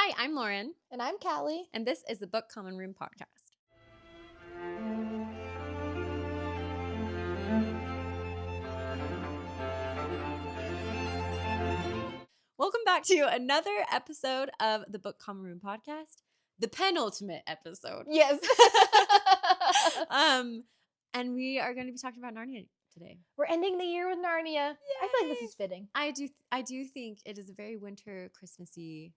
Hi, I'm Lauren. And I'm Callie. And this is the Book Common Room podcast. Welcome back to another episode of the Book Common Room podcast, the penultimate episode. Yes. And we are going to be talking about Narnia today. We're ending the year with Narnia. Yay. I feel like this is fitting. I do think it is a very winter Christmassy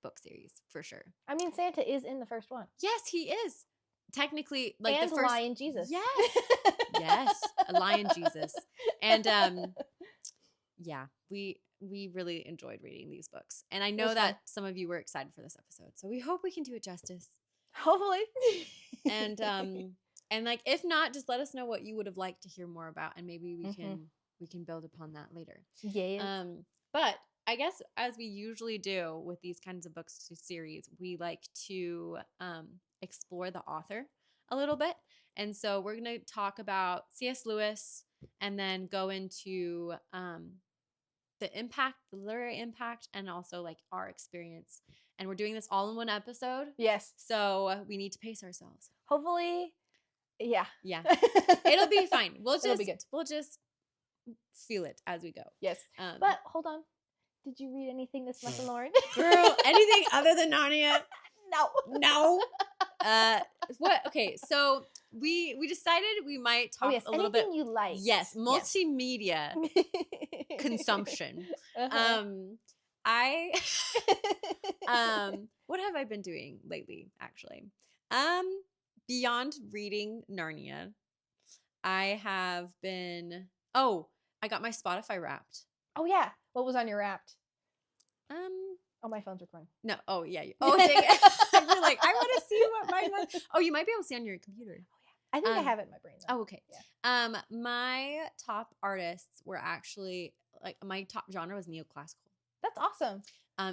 book series for sure. I mean, Santa is in the first one. Yes, he is. Technically, like and the first Lion Jesus. Yes. Yes, a lion Jesus. And yeah, we really enjoyed reading these books. And I know that some of you were excited for this episode. So we hope we can do it justice. Hopefully. And like if not, just let us know what you would have liked to hear more about, and maybe we can build upon that later. Yeah. But I guess as we usually do with these kinds of books series, we like to explore the author a little bit. And so we're going to talk about C.S. Lewis and then go into the impact, the literary impact, and also like our experience. And we're doing this all in one episode. Yes. So we need to pace ourselves. Hopefully. Yeah. Yeah. It'll be fine. We'll just feel it as we go. Yes. But hold on. Did you read anything this month, Lauren? Girl, anything other than Narnia? No. What? Okay, so we decided we might talk a little bit. Anything you like. Yes, multimedia consumption. I what have I been doing lately? Actually, beyond reading Narnia, I have been. Oh, I got my Spotify Wrapped. Oh yeah, what was on your Wrapped? Oh, my phone's recording. No. Oh yeah. Oh, dang it. You're like, I want to see what mine was. Oh, you might be able to see on your computer. I think I have it in my brain though. Oh, okay. Yeah. My top artists were actually like my top genre was neoclassical. That's awesome.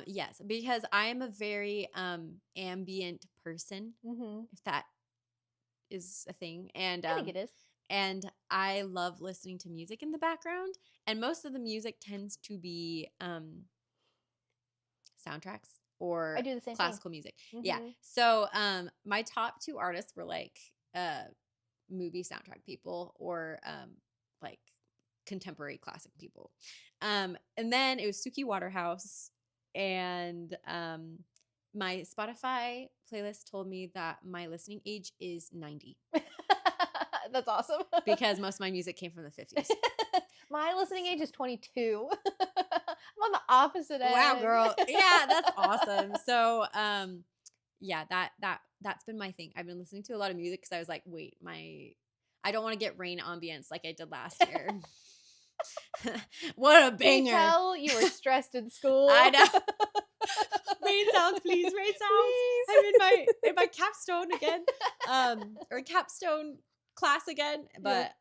Yes, because I am a very ambient person, if that is a thing. And I think it is. And I love listening to music in the background, and most of the music tends to be soundtracks or I do the same classical thing. music. Yeah. So my top two artists were like movie soundtrack people or like contemporary classic people. And then it was Suki Waterhouse, and my Spotify playlist told me that my listening age is 90. That's awesome. Because most of my music came from the 50s. My listening age is 22. I'm on the opposite end. Wow, girl. Yeah, that's awesome. So, yeah, that's been my thing. I've been listening to a lot of music because I was like, wait, I don't want to get rain ambience like I did last year. What a banger. Can you tell you were stressed in school? I know. Rain sounds, please. Rain sounds. Please. I'm in my capstone again. Or capstone class again. But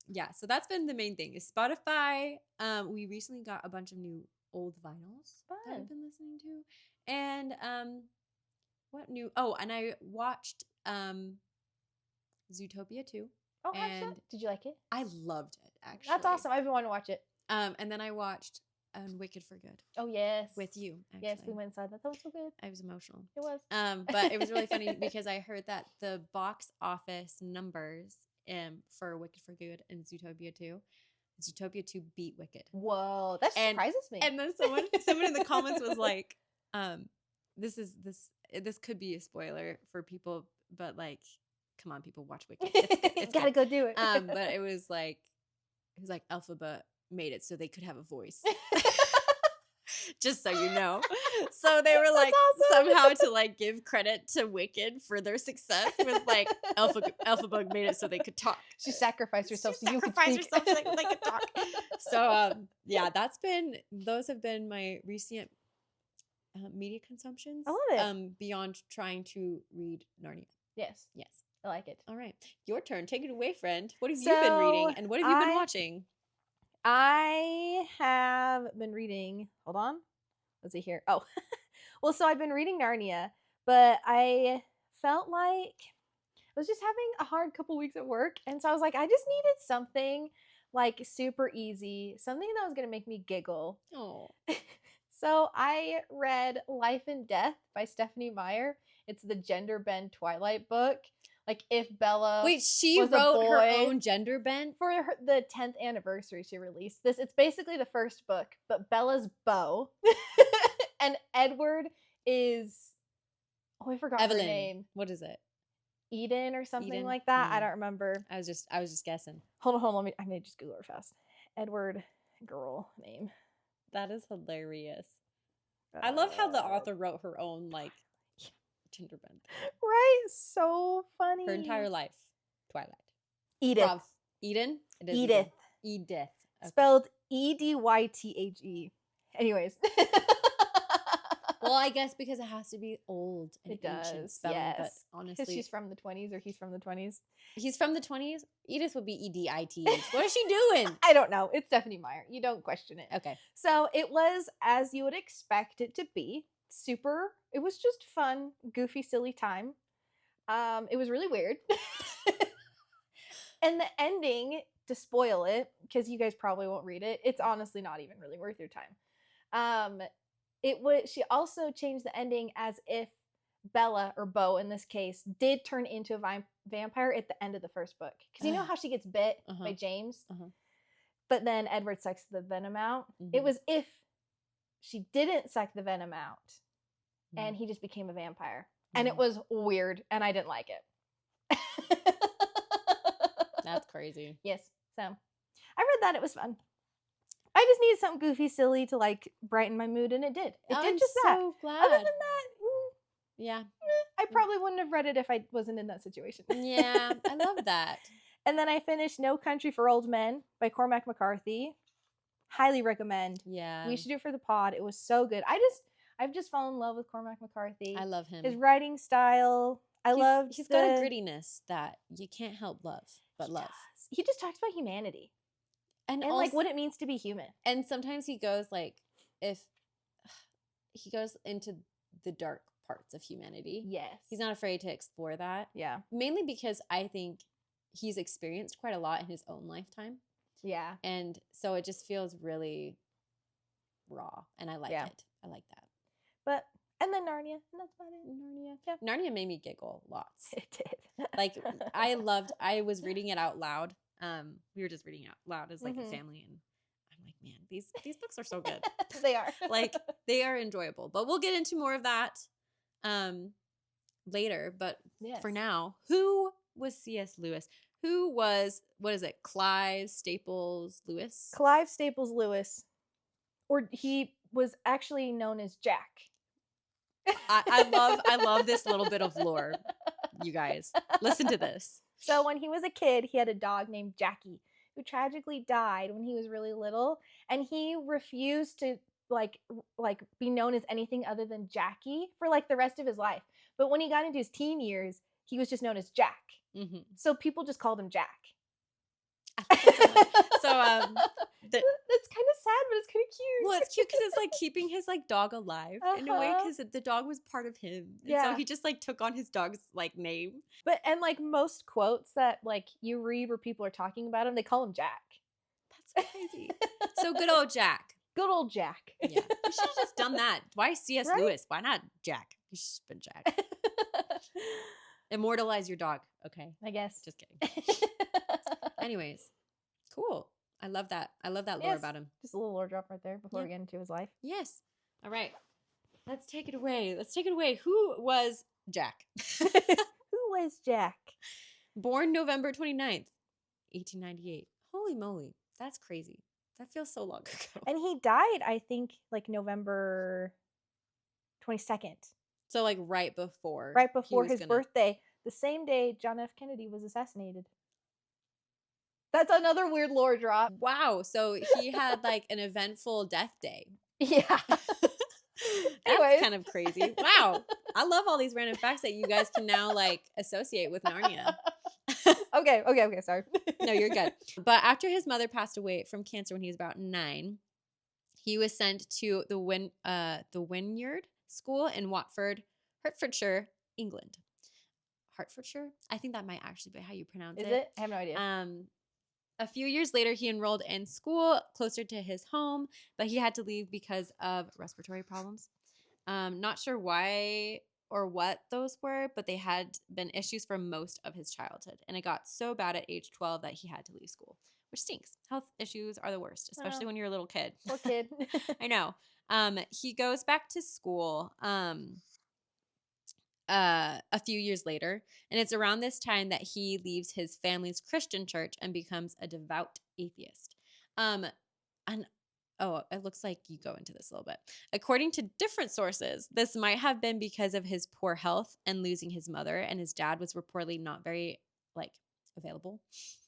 yeah, so that's been the main thing is Spotify. We recently got a bunch of new old vinyls that I've been listening to. And what new? Oh, and I watched Zootopia 2. Oh, and did you like it? I loved it, actually. That's awesome. I've been wanting to watch it. And then I watched Wicked for Good. Oh, yes. With you, actually. Yes, we went inside that. That was so good. I was emotional. It was. But it was really funny because I heard that the box office numbers for Wicked for Good and Zootopia 2 beat Wicked. Whoa, that surprises me. And then someone in the comments was like, this could be a spoiler for people, but like, come on, people, watch Wicked. It's gotta go do it. But it was like Alphabet made it so they could have a voice. Just so you know. So they were like, awesome. Somehow to like give credit to Wicked for their success was like Alphabet made it so they could talk. She sacrificed herself so you could speak. So they could talk. So yeah, those have been my recent media consumptions. I love it. Beyond trying to read Narnia. Yes. I like it. All right. Your turn. Take it away, friend. What have you been reading and what have you been watching? I have been reading. Hold on. Let's see here. Oh, well, so I've been reading Narnia, but I felt like I was just having a hard couple weeks at work. And so I was like, I just needed something like super easy, something that was going to make me giggle. Oh. So I read Life and Death by Stephanie Meyer. It's the gender bend Twilight book. Like if Bella Wait, she was a wrote her boy- own gender bent? for the 10th anniversary, she released this. It's basically the first book, but Bella's Beau. And Edward is, I forgot her Evelyn. name. What is it? Eden or something Eden? like that. I don't remember. I was just guessing. Hold on. I'm gonna just Google her fast. Edward girl name. That is hilarious. I love how the author wrote her own like gender bent. Right? So funny. Her entire life. Twilight. Edith. Prof. Eden? It is Edith. Edith. Okay. Spelled Edythe. Anyways. Well, I guess because it has to be old and It ancient does, spelling, but yes. honestly, Because she's from the 20s or he's from the 20s. he's from the 20s. Edith would be EDITH. What is she doing? I don't know. It's Stephanie Meyer. You don't question it. Okay. So it was as you would expect it to be. It was just fun, goofy, silly time. It was really weird. And the ending, to spoil it, because you guys probably won't read it, it's honestly not even really worth your time. She also changed the ending as if Bella, or Beau in this case, did turn into a vampire at the end of the first book. Because you know how she gets bit by James? But then Edward sucks the venom out. It was if she didn't suck the venom out and he just became a vampire. And it was weird, and I didn't like it. That's crazy. Yes. So I read that. It was fun. I just needed something goofy, silly to like brighten my mood, and it did. It did just that. I'm so glad. Other than that, yeah. I probably wouldn't have read it if I wasn't in that situation. Yeah, I love that. And then I finished No Country for Old Men by Cormac McCarthy. Highly recommend. Yeah. We should do it for the pod. It was so good. I've just fallen in love with Cormac McCarthy. I love him. His writing style. He's got a grittiness that you can't help love, but love. He just talks about humanity. And also, like what it means to be human. And sometimes he goes like, if he goes into the dark parts of humanity. Yes. He's not afraid to explore that. Yeah. Mainly because I think he's experienced quite a lot in his own lifetime. Yeah. And so it just feels really raw. And I like it. I like that. And then Narnia. And that's about it. Narnia. Yeah. Narnia made me giggle lots. It did. Like I was reading it out loud. We were just reading it out loud as like a family, and I'm like, man, these books are so good. They are. Like they are enjoyable. But we'll get into more of that later. But for now, who was C.S. Lewis? Who was, what is it, Clive Staples Lewis? Clive Staples Lewis. Or he was actually known as Jack. I love this little bit of lore, you guys. Listen to this. So when he was a kid, he had a dog named Jackie who tragically died when he was really little, and he refused to like be known as anything other than Jackie for like the rest of his life. But when he got into his teen years, he was just known as Jack. Mm-hmm. So people just called him Jack. So that's kind of sad, but it's kind of cute. Well, it's cute because it's like keeping his like dog alive in a way, because the dog was part of him. And so he just like took on his dog's like name. And like most quotes that like you read where people are talking about him, they call him Jack. That's crazy. So good old Jack. Good old Jack. Yeah. You should have just done that. Why C.S. Lewis? Why not Jack? You should have been Jack. Immortalize your dog. Okay. I guess. Just kidding. Anyways. Cool. I love that. I love that lore about him. Just a little lore drop right there before we get into his life. Yes. All right. Let's take it away. Who was Jack? Who was Jack? Born November 29th, 1898. Holy moly. That's crazy. That feels so long ago. And he died, I think, like November 22nd. So like right before his birthday, the same day John F. Kennedy was assassinated. That's another weird lore drop. Wow. So he had like an eventful death day. Yeah. That's kind of crazy. Wow. I love all these random facts that you guys can now like associate with Narnia. Okay. Sorry. No, you're good. But after his mother passed away from cancer when he was about 9, he was sent to the Wynyard School in Watford, Hertfordshire, England. Hertfordshire? I think that might actually be how you pronounce it. Is it? I have no idea. A few years later, he enrolled in school closer to his home, but he had to leave because of respiratory problems. Not sure why or what those were, but they had been issues for most of his childhood. And it got so bad at age 12 that he had to leave school, which stinks. Health issues are the worst, especially when you're a little kid. Poor kid. I know. He goes back to school a few years later, and it's around this time that he leaves his family's Christian church and becomes a devout atheist. And it looks like you go into this a little bit. According to different sources, this might have been because of his poor health and losing his mother, and his dad was reportedly not very available.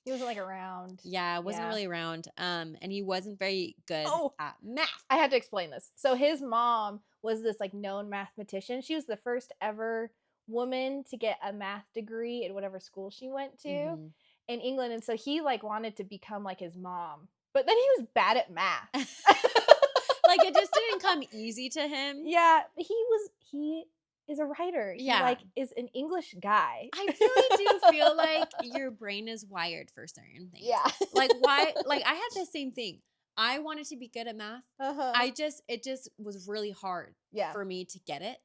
He wasn't around. Yeah, wasn't really around. And he wasn't very good at math. I had to explain this. So his mom was this known mathematician. She was the first ever woman to get a math degree at whatever school she went to in England. And so he wanted to become like his mom. But then he was bad at math. It just didn't come easy to him. Yeah, he is a writer. Yeah. He is an English guy. I really do feel like your brain is wired for certain things. Yeah. Why? I had the same thing. I wanted to be good at math. It just was really hard for me to get it.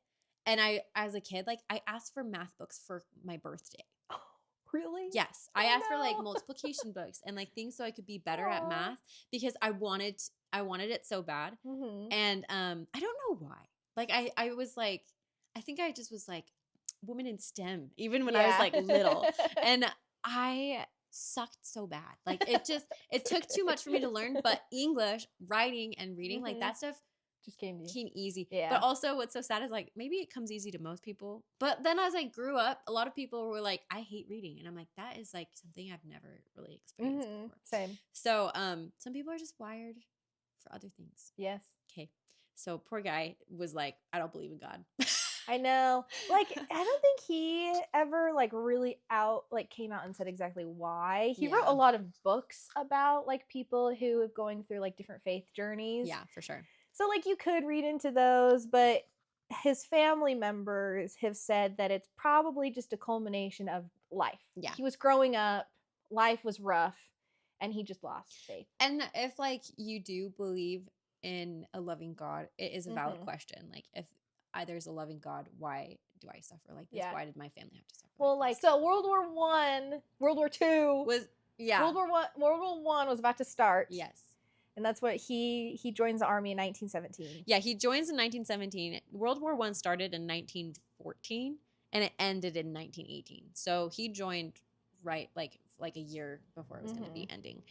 And I, as a kid, I asked for math books for my birthday. Oh, really? Yes. I asked for multiplication books and things so I could be better at math because I wanted it so bad. And I don't know why. I was I think I just was woman in STEM, even when I was little. And I sucked so bad. It took too much for me to learn, but English, writing and reading, that stuff just came easy. Yeah. But also what's so sad is maybe it comes easy to most people. But then as I grew up, a lot of people were I hate reading. And I'm that is something I've never really experienced before. Same. So some people are just wired for other things. Yes. Okay. So poor guy was I don't believe in God. I know. I don't think he ever really came out and said exactly why. He wrote a lot of books about people who are going through different faith journeys. Yeah, for sure. So you could read into those, but his family members have said that it's probably just a culmination of life. Yeah. He was growing up, life was rough, and he just lost faith. And if you do believe in a loving God, it is a valid question. If there's a loving God, why do I suffer like this? Yeah. Why did my family have to suffer? Well, so World War I, World War II was World War I was about to start. Yes. And that's what he joins the army in 1917. Yeah, he joins in 1917. World War I started in 1914 and it ended in 1918. So he joined right a year before it was going to be ending.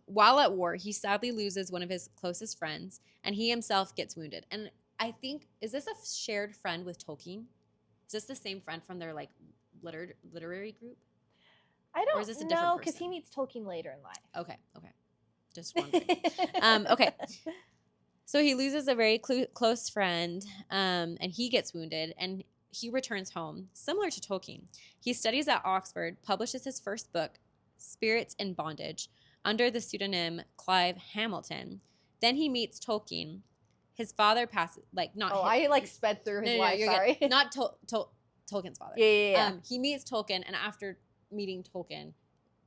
While at war, he sadly loses one of his closest friends, and he himself gets wounded. And I think, is this a shared friend with Tolkien? Is this the same friend from their literary group? I don't know, because he meets Tolkien later in life. Okay. Just wondering. Okay. So he loses a very close friend, and he gets wounded, and he returns home. Similar to Tolkien, he studies at Oxford, publishes his first book, Spirits in Bondage, under the pseudonym Clive Hamilton. Then he meets Tolkien. His father passes, I sped through his life, sorry. Good. Not Tolkien's father. Yeah. He meets Tolkien, and after meeting Tolkien,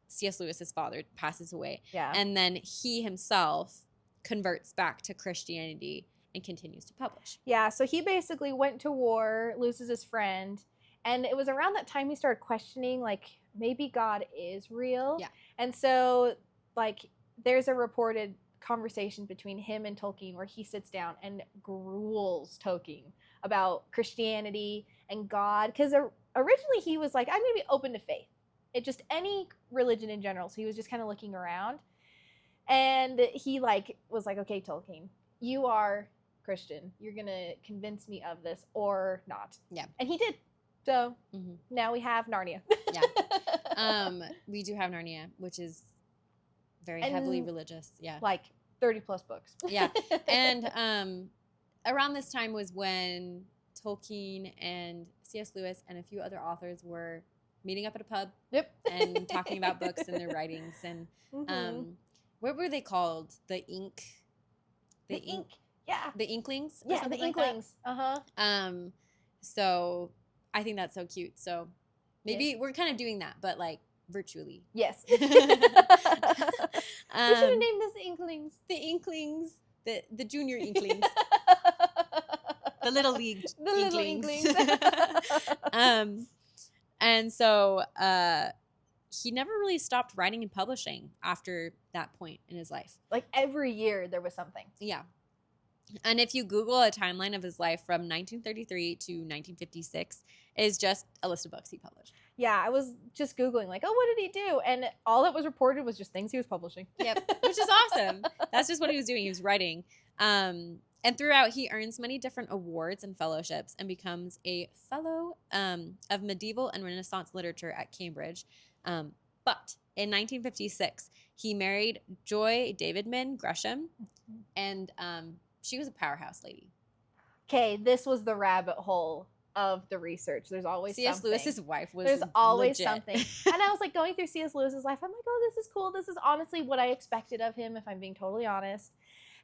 C.S. Lewis's father passes away. Yeah. And then he himself converts back to Christianity and continues to publish. Yeah, so he basically went to war, loses his friend, and it was around that time he started questioning, maybe God is real. Yeah. And so, there's a reported conversation between him and Tolkien where he sits down and gruels Tolkien about Christianity and God. Because originally he was I'm going to be open to faith. It just any religion in general. So he was just kind of looking around. And he was okay, Tolkien, you are Christian. You're going to convince me of this or not. Yeah. And he did. So now we have Narnia. Yeah. We do have Narnia, which is very heavily religious. Yeah. 30 plus books. Yeah. And around this time was when Tolkien and C.S. Lewis and a few other authors were meeting up at a pub. Yep. And talking about books and their writings. And what were they called? The ink. Yeah. The Inklings? Yeah, the Inklings. So I think that's so cute. So maybe we're kind of doing that, but virtually. Yes. We should have Um, named this Inklings. the Inklings, the junior Inklings, the little league The little Inklings. Inklings. And so he never really stopped writing and publishing after that point in his life. Like every year there was something. Yeah. And if you Google a timeline of his life from 1933 to 1956, is just a list of books he published. Yeah, I was just Googling, like, oh, what did he do? And all that was reported was just things he was publishing. Yep, which is awesome. That's just what he was doing. He was writing. And throughout, he earns many different awards and fellowships and becomes a fellow of medieval and Renaissance literature at Cambridge. But in 1956, he married Joy Davidman Gresham, and she was a powerhouse lady. Okay, this was the rabbit hole of the research. There's always C.S. something. Lewis's wife was There's always legit. something. And I was like going through C.S. Lewis's life. I'm like, oh, this is cool. This is honestly what I expected of him, if I'm being totally honest.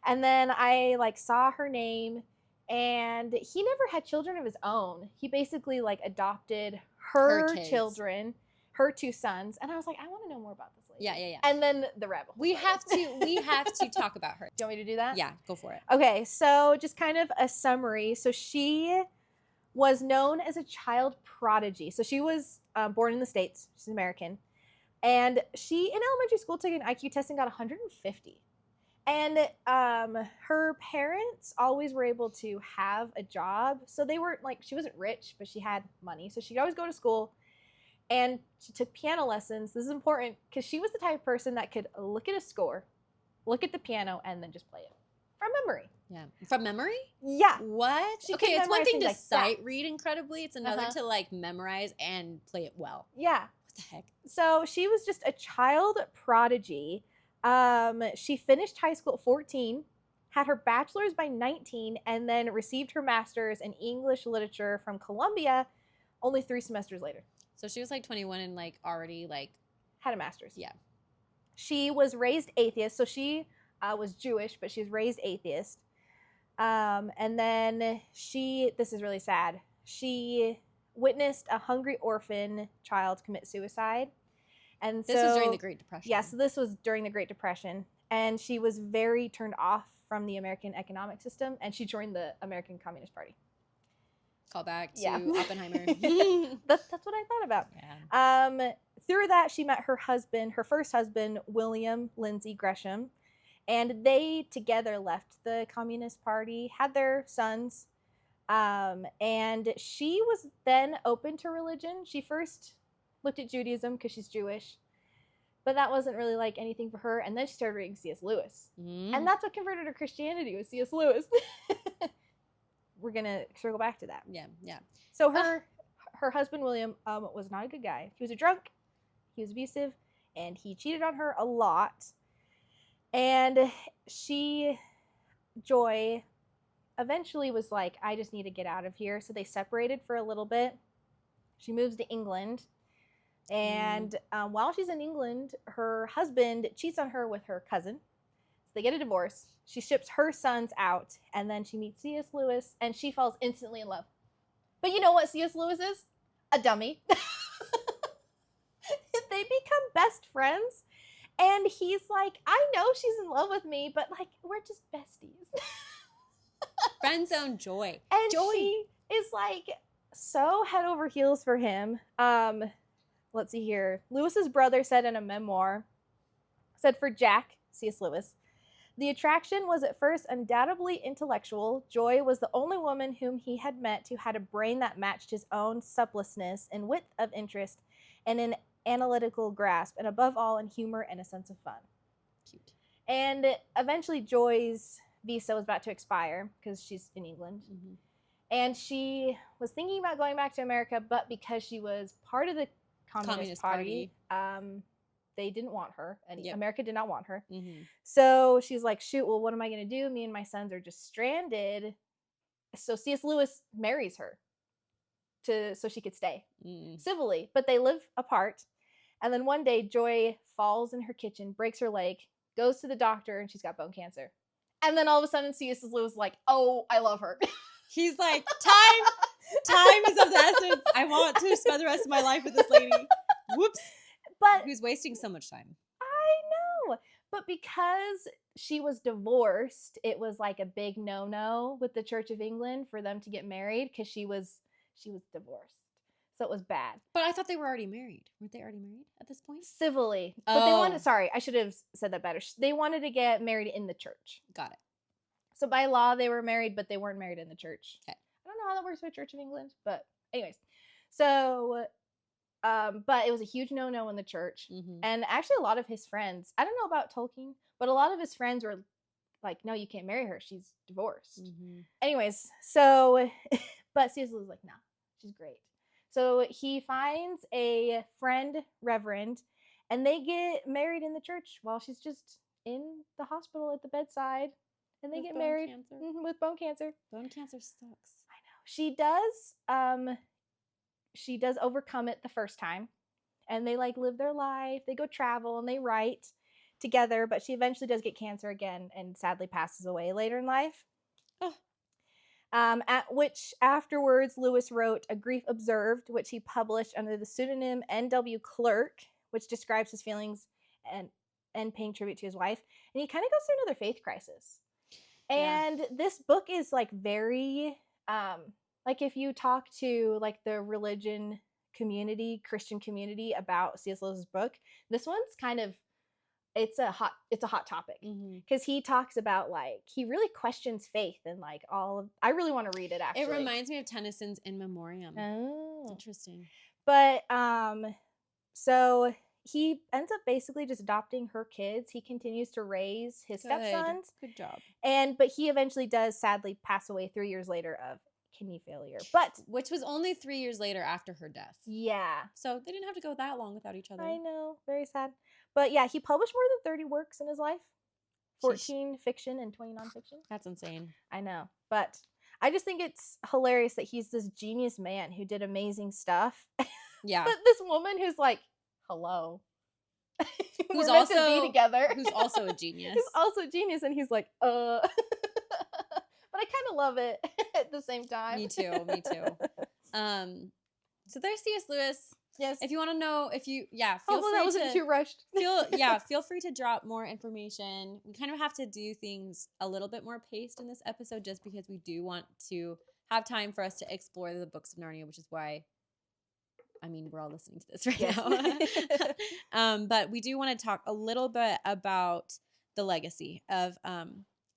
And then I like saw her name, and he never had children of his own. He basically like adopted her kids. children, her 2 sons. And I was like, I want to know more about this lady. Yeah. And then the rabbit hole. We have to talk about her. Do you want me to do that? Yeah, go for it. Okay, so just kind of a summary. So she was known as a child prodigy. So she was born in the States. She's American. And she, in elementary school, took an IQ test and got 150. And her parents always were able to have a job. So they weren't like, she wasn't rich, but she had money. So she'd always go to school. And she took piano lessons. This is important because she was the type of person that could look at a score, look at the piano, and then just play it from memory. Yeah. From memory? Yeah. What? She Okay, could it's one memorize thing to things like sight read incredibly. It's another Uh-huh. to like memorize and play it well. Yeah. What the heck? So she was just a child prodigy. She finished high school at 14, had her bachelor's by 19, and then received her master's in English literature from Columbia only 3 semesters later. So she was like 21 and like already like Had a master's. Yeah. She was raised atheist. So she was Jewish, but she was raised atheist. And then this is really sad. She witnessed a hungry orphan child commit suicide. And this was during the Great Depression. Yeah, so this was during the Great Depression. And she was very turned off from the American economic system, and she joined the American Communist Party. Call back to Yeah. Oppenheimer. That's what I thought about. Yeah. Through that, she met her first husband, William Lindsay Gresham, and they together left the Communist Party, had their sons, and she was then open to religion. She first looked at Judaism because she's Jewish, but that wasn't really like anything for her, and then she started reading C.S. Lewis. And that's what converted her to Christianity, was C.S. Lewis. We're going to circle back to that. Yeah. So her husband, William, was not a good guy. He was a drunk, he was abusive, and he cheated on her a lot. And Joy, eventually was like, I just need to get out of here. So they separated for a little bit. She moves to England. And while she's in England, her husband cheats on her with her cousin. So they get a divorce. She ships her sons out, and then she meets C.S. Lewis, and she falls instantly in love. But you know what C.S. Lewis is? A dummy. They become best friends, and he's like, I know she's in love with me, but like, we're just besties. Friend zone Joy. And Joy. she is like so head over heels for him. Let's see here. Lewis's brother said in a memoir, for Jack, C.S. Lewis, the attraction was at first undoubtedly intellectual. Joy was the only woman whom he had met who had a brain that matched his own suppleness and width of interest and an analytical grasp, and above all, in humor and a sense of fun. Cute. And eventually Joy's visa was about to expire because she's in England. Mm-hmm. And she was thinking about going back to America, but because she was part of the Communist Party. They didn't want her, and Yep. America did not want her. Mm-hmm. So she's like, shoot, well, what am I going to do? Me and my sons are just stranded. So C.S. Lewis marries her so she could stay civilly, but they live apart. And then one day, Joy falls in her kitchen, breaks her leg, goes to the doctor, and she's got bone cancer. And then all of a sudden, C.S. Lewis is like, oh, I love her. He's like, time is of the essence. I want to spend the rest of my life with this lady. Whoops. who's wasting so much time. I know. But because she was divorced, it was like a big no-no with the Church of England for them to get married because she was divorced. So it was bad. But I thought they were already married. Weren't they already married at this point? Civilly. But they wanted, sorry, I should have said that better. They wanted to get married in the church. Got it. So by law, they were married, but they weren't married in the church. Okay. I don't know how that works with Church of England, but anyways. So, but it was a huge no-no in the church. Mm-hmm. And actually a lot of his friends, I don't know about Tolkien, but a lot of his friends were like, no, you can't marry her. She's divorced. Mm-hmm. Anyways, so, but C.S. Lewis was like, nah, she's great. So he finds a friend, Reverend, and they get married in the church while she's just in the hospital at the bedside. And they get married with bone cancer. Bone cancer sucks. I know. She does overcome it the first time. And they like live their life. They go travel and they write together. But she eventually does get cancer again and sadly passes away later in life. Oh. At which afterwards Lewis wrote A Grief Observed, which he published under the pseudonym N.W. Clerk, which describes his feelings and paying tribute to his wife. And he kind of goes through another faith crisis. And this book is like very, like if you talk to like the religion community, Christian community about C.S. Lewis's book, this one's kind of, it's a hot topic because he talks about like, he really questions faith and like I really want to read it actually. It reminds me of Tennyson's In Memoriam. Oh. Interesting. But, so he ends up basically just adopting her kids. He continues to raise his stepsons. Good job. But he eventually does sadly pass away 3 years later of kidney failure. But which was only 3 years later after her death. Yeah. So they didn't have to go that long without each other. I know. Very sad. But yeah, he published more than 30 works in his life. 14 fiction and 20 nonfiction. That's insane. I know. But I just think it's hilarious that he's this genius man who did amazing stuff. Yeah. But this woman who's like, hello. Who's We're meant to be together. Who's also a genius. Who's also a genius, and he's like, But I kind of love it at the same time. Me too. So there's C.S. Lewis. Yes. If you want to know, feel Hopefully free that wasn't too rushed. feel free to drop more information. We kind of have to do things a little bit more paced in this episode just because we do want to have time for us to explore the books of Narnia, which is why, I mean, we're all listening to this right now. But we do want to talk a little bit about the legacy of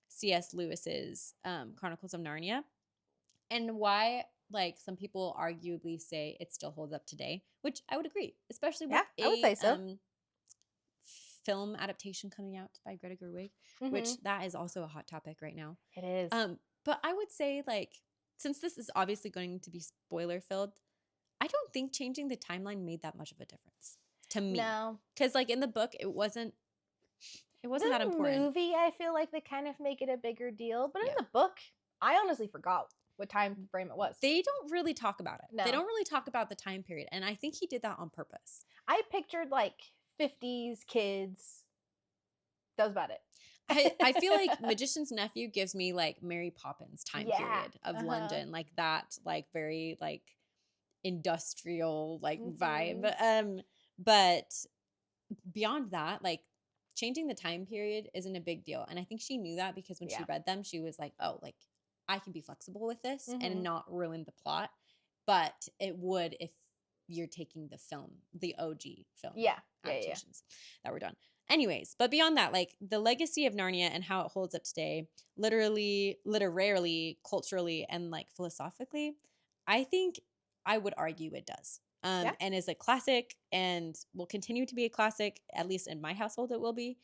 C.S. Lewis's Chronicles of Narnia and why, like, some people arguably say it still holds up today, which I would agree, especially with I would say so. Film adaptation coming out by Greta Gerwig, which that is also a hot topic right now. It is. But I would say, like, since this is obviously going to be spoiler filled, I don't think changing the timeline made that much of a difference to me. No, because like in the book, it wasn't that important. The movie, I feel like they kind of make it a bigger deal, but in the book, I honestly forgot what time frame it was. They don't really talk about it. No. They don't really talk about the time period, and I think he did that on purpose. I pictured like 50s kids. That was about it. I feel like Magician's Nephew gives me like Mary Poppins time period of London, like that, like very like industrial like vibe. But beyond that, like changing the time period isn't a big deal, and I think she knew that because when she read them, she was like, "Oh, like I can be flexible with this and not ruin the plot, but it would if you're taking the OG film, adaptations that were done." Anyways, but beyond that, like the legacy of Narnia and how it holds up today, literarily, culturally, and like philosophically, I think I would argue it does. And is a classic and will continue to be a classic, at least in my household it will be.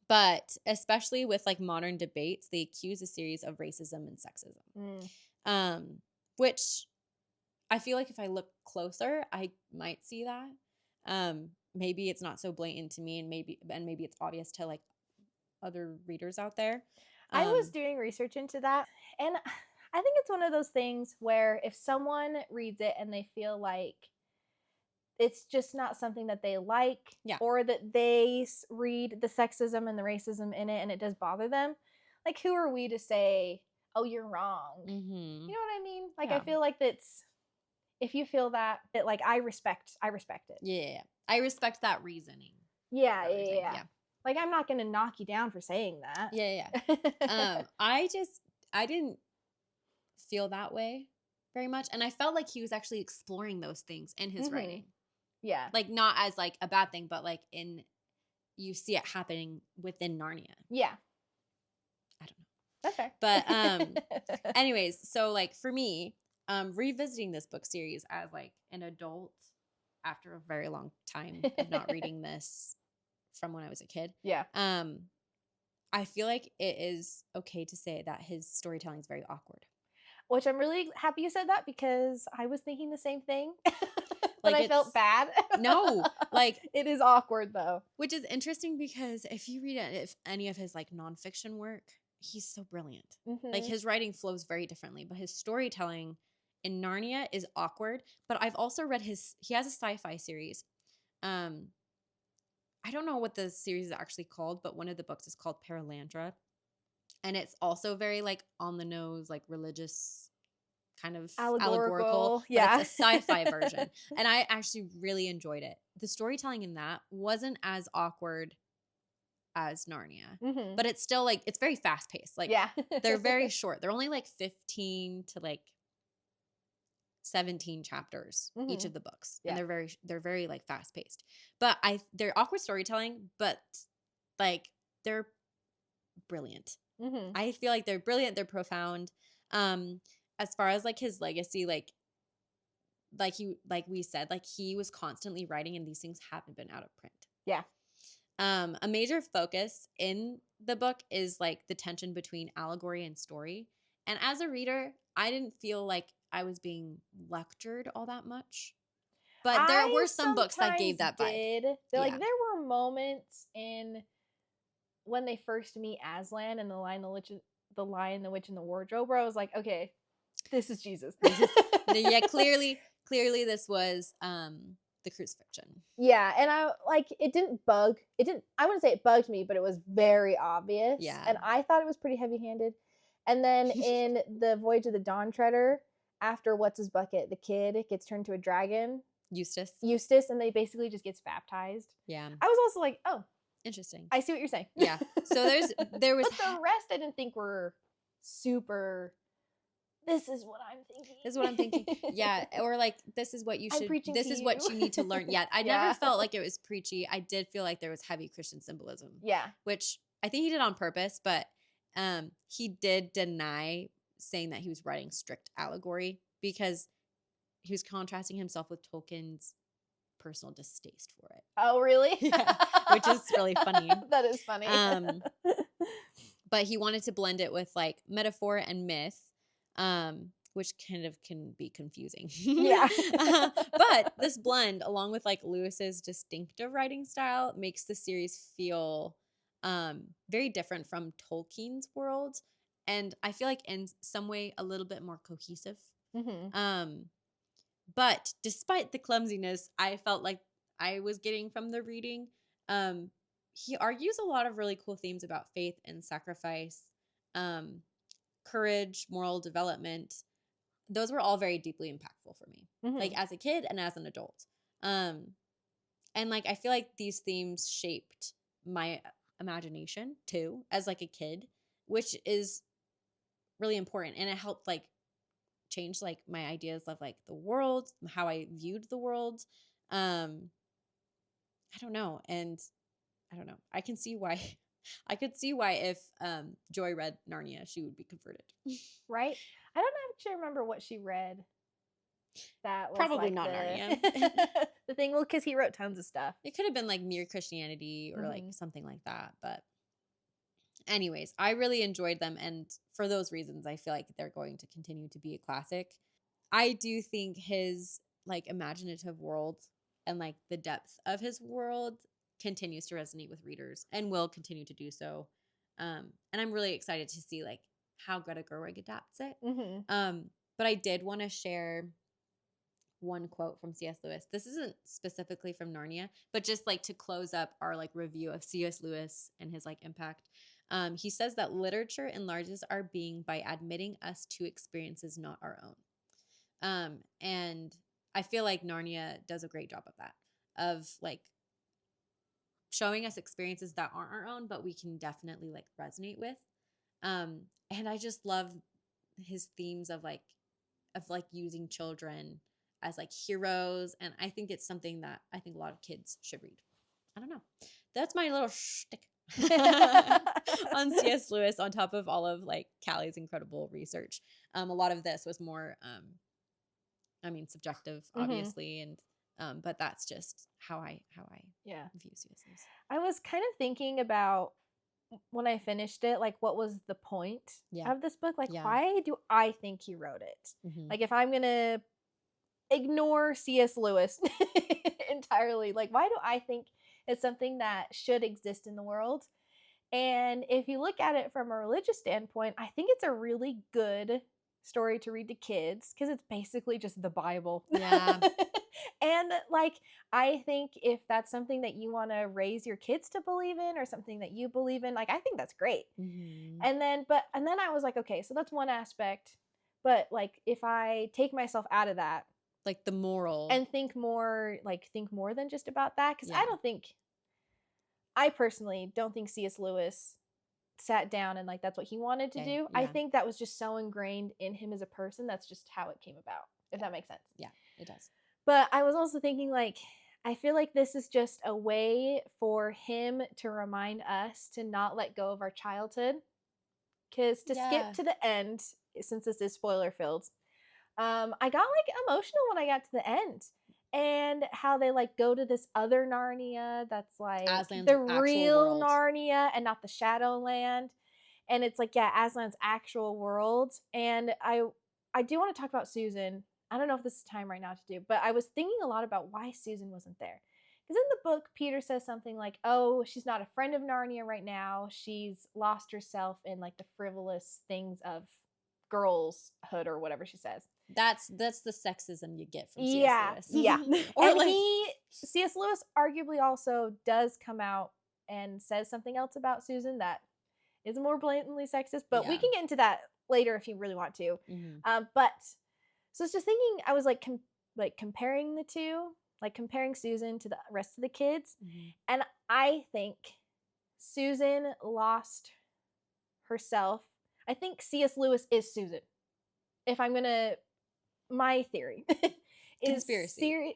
But especially with like modern debates, they accuse a series of racism and sexism, which I feel like if I look closer, I might see that. Maybe it's not so blatant to me, and maybe it's obvious to like other readers out there. I was doing research into that, and I think it's one of those things where if someone reads it and they feel like it's just not something that they like, or that they read the sexism and the racism in it and it does bother them, like who are we to say, oh, you're wrong? You know what I mean? Like I feel like if you feel that, like I respect it. Yeah. I respect that reasoning. Yeah. Like I'm not gonna knock you down for saying that. Yeah. I didn't feel that way very much, and I felt like he was actually exploring those things in his writing. Yeah. Like not as like a bad thing, but like you see it happening within Narnia. Yeah. I don't know. That's fair. But anyways, so like for me, revisiting this book series as like an adult after a very long time of not reading this from when I was a kid. Yeah. I feel like it is okay to say that his storytelling is very awkward. Which I'm really happy you said that because I was thinking the same thing. But I felt bad. No, like it is awkward though. Which is interesting because if you read any of his like nonfiction work, he's so brilliant. Mm-hmm. Like his writing flows very differently, but his storytelling in Narnia is awkward. But I've also read he has a sci-fi series. I don't know what the series is actually called, but one of the books is called Paralandra. And it's also very like on the nose, like religious kind of allegorical. Yeah. But it's a sci-fi version. And I actually really enjoyed it. The storytelling in that wasn't as awkward as Narnia. Mm-hmm. But it's still like, it's very fast paced. Like they're very short. They're only like 15 to like 17 chapters each of the books. Yeah. And they're very like fast paced. But they're awkward storytelling, but like they're brilliant. Mm-hmm. I feel like they're brilliant. They're profound. As far as like his legacy, like we said, like he was constantly writing and these things haven't been out of print. Yeah. A major focus in the book is like the tension between allegory and story. And as a reader, I didn't feel like I was being lectured all that much. But there were some books that gave that vibe. Like there were moments in when they first meet Aslan and the Lion, the Witch, and the Wardrobe, where I was like, okay, this is Jesus. Yeah, clearly this was the crucifixion. Yeah, and I wouldn't say it bugged me, but it was very obvious. Yeah. And I thought it was pretty heavy-handed. And then in the Voyage of the Dawn Treader, after what's his bucket, the kid gets turned to a dragon. Eustace, and they basically just gets baptized. Yeah. I was also like, oh, interesting. I see what you're saying. Yeah. So there was but the rest I didn't think were super. This is what I'm thinking. Yeah. Or like, this is what you should, this is what you need to learn. Yeah. I never felt like it was preachy. I did feel like there was heavy Christian symbolism. Yeah. Which I think he did on purpose, but he did deny saying that he was writing strict allegory because he was contrasting himself with Tolkien's personal distaste for it. Oh, really? Yeah. Which is really funny. That is funny. But he wanted to blend it with like metaphor and myth. Which kind of can be confusing. Yeah. But this blend, along with like Lewis's distinctive writing style, makes the series feel very different from Tolkien's world. And I feel like in some way a little bit more cohesive. Mm-hmm. But despite the clumsiness I felt like I was getting from the reading, he argues a lot of really cool themes about faith and sacrifice, courage, moral development. Those were all very deeply impactful for me, like as a kid and as an adult. And like, I feel like these themes shaped my imagination too, as like a kid, which is really important. And it helped like change like my ideas of like the world, how I viewed the world. I don't know. And I don't know. I could see why if Joy read Narnia, she would be converted. Right? I don't actually remember what she read. That was probably like not Narnia. The thing, well, because he wrote tons of stuff. It could have been like Mere Christianity or like something like that. But anyways, I really enjoyed them. And for those reasons, I feel like they're going to continue to be a classic. I do think his like imaginative world and like the depth of his world continues to resonate with readers and will continue to do so. And I'm really excited to see like how Greta Gerwig adapts it. But I did want to share one quote from C.S. Lewis. This isn't specifically from Narnia, but just like to close up our like review of C.S. Lewis and his like impact. He says that literature enlarges our being by admitting us to experiences not our own. And I feel like Narnia does a great job of that, of like showing us experiences that aren't our own, but we can definitely like resonate with. And I just love his themes of like using children as like heroes. And I think it's something that I think a lot of kids should read. I don't know. That's my little shtick on C.S. Lewis, on top of all of like Callie's incredible research. A lot of this was more, subjective, obviously, and but that's just how I view C.S. Lewis. I was kind of thinking about when I finished it, like what was the point of this book? Like, why do I think he wrote it? Like, if I'm gonna ignore C.S. Lewis entirely, like, why do I think it's something that should exist in the world? And if you look at it from a religious standpoint, I think it's a really good story to read to kids because it's basically just the Bible. Yeah. And like, I think if that's something that you want to raise your kids to believe in, or something that you believe in, like, I think that's great. And then I was like, okay, so that's one aspect. But like, if I take myself out of that, like the moral, and think more than just about that, because I personally don't think C.S. Lewis sat down and like that's what he wanted to do. Yeah. I think that was just so ingrained in him as a person. That's just how it came about, if that makes sense. Yeah, it does. But I was also thinking, like, I feel like this is just a way for him to remind us to not let go of our childhood. Because to skip to the end, since this is spoiler filled, I got like emotional when I got to the end. And how they like go to this other Narnia that's like Aslan's the real world. Narnia and not the Shadowland. And it's like, Aslan's actual world. And I do want to talk about Susan. I don't know if this is time right now to do, but I was thinking a lot about why Susan wasn't there. Because in the book, Peter says something like, oh, she's not a friend of Narnia right now. She's lost herself in like the frivolous things of girlshood, or whatever she says. That's the sexism you get from C.S. Lewis. Yeah. Or and like C.S. Lewis arguably also does come out and says something else about Susan that is more blatantly sexist, but we can get into that later if you really want to. But so I was just thinking, I was like comparing the two, like comparing Susan to the rest of the kids, and I think Susan lost herself. I think C.S. Lewis is Susan. If I'm gonna, my theory is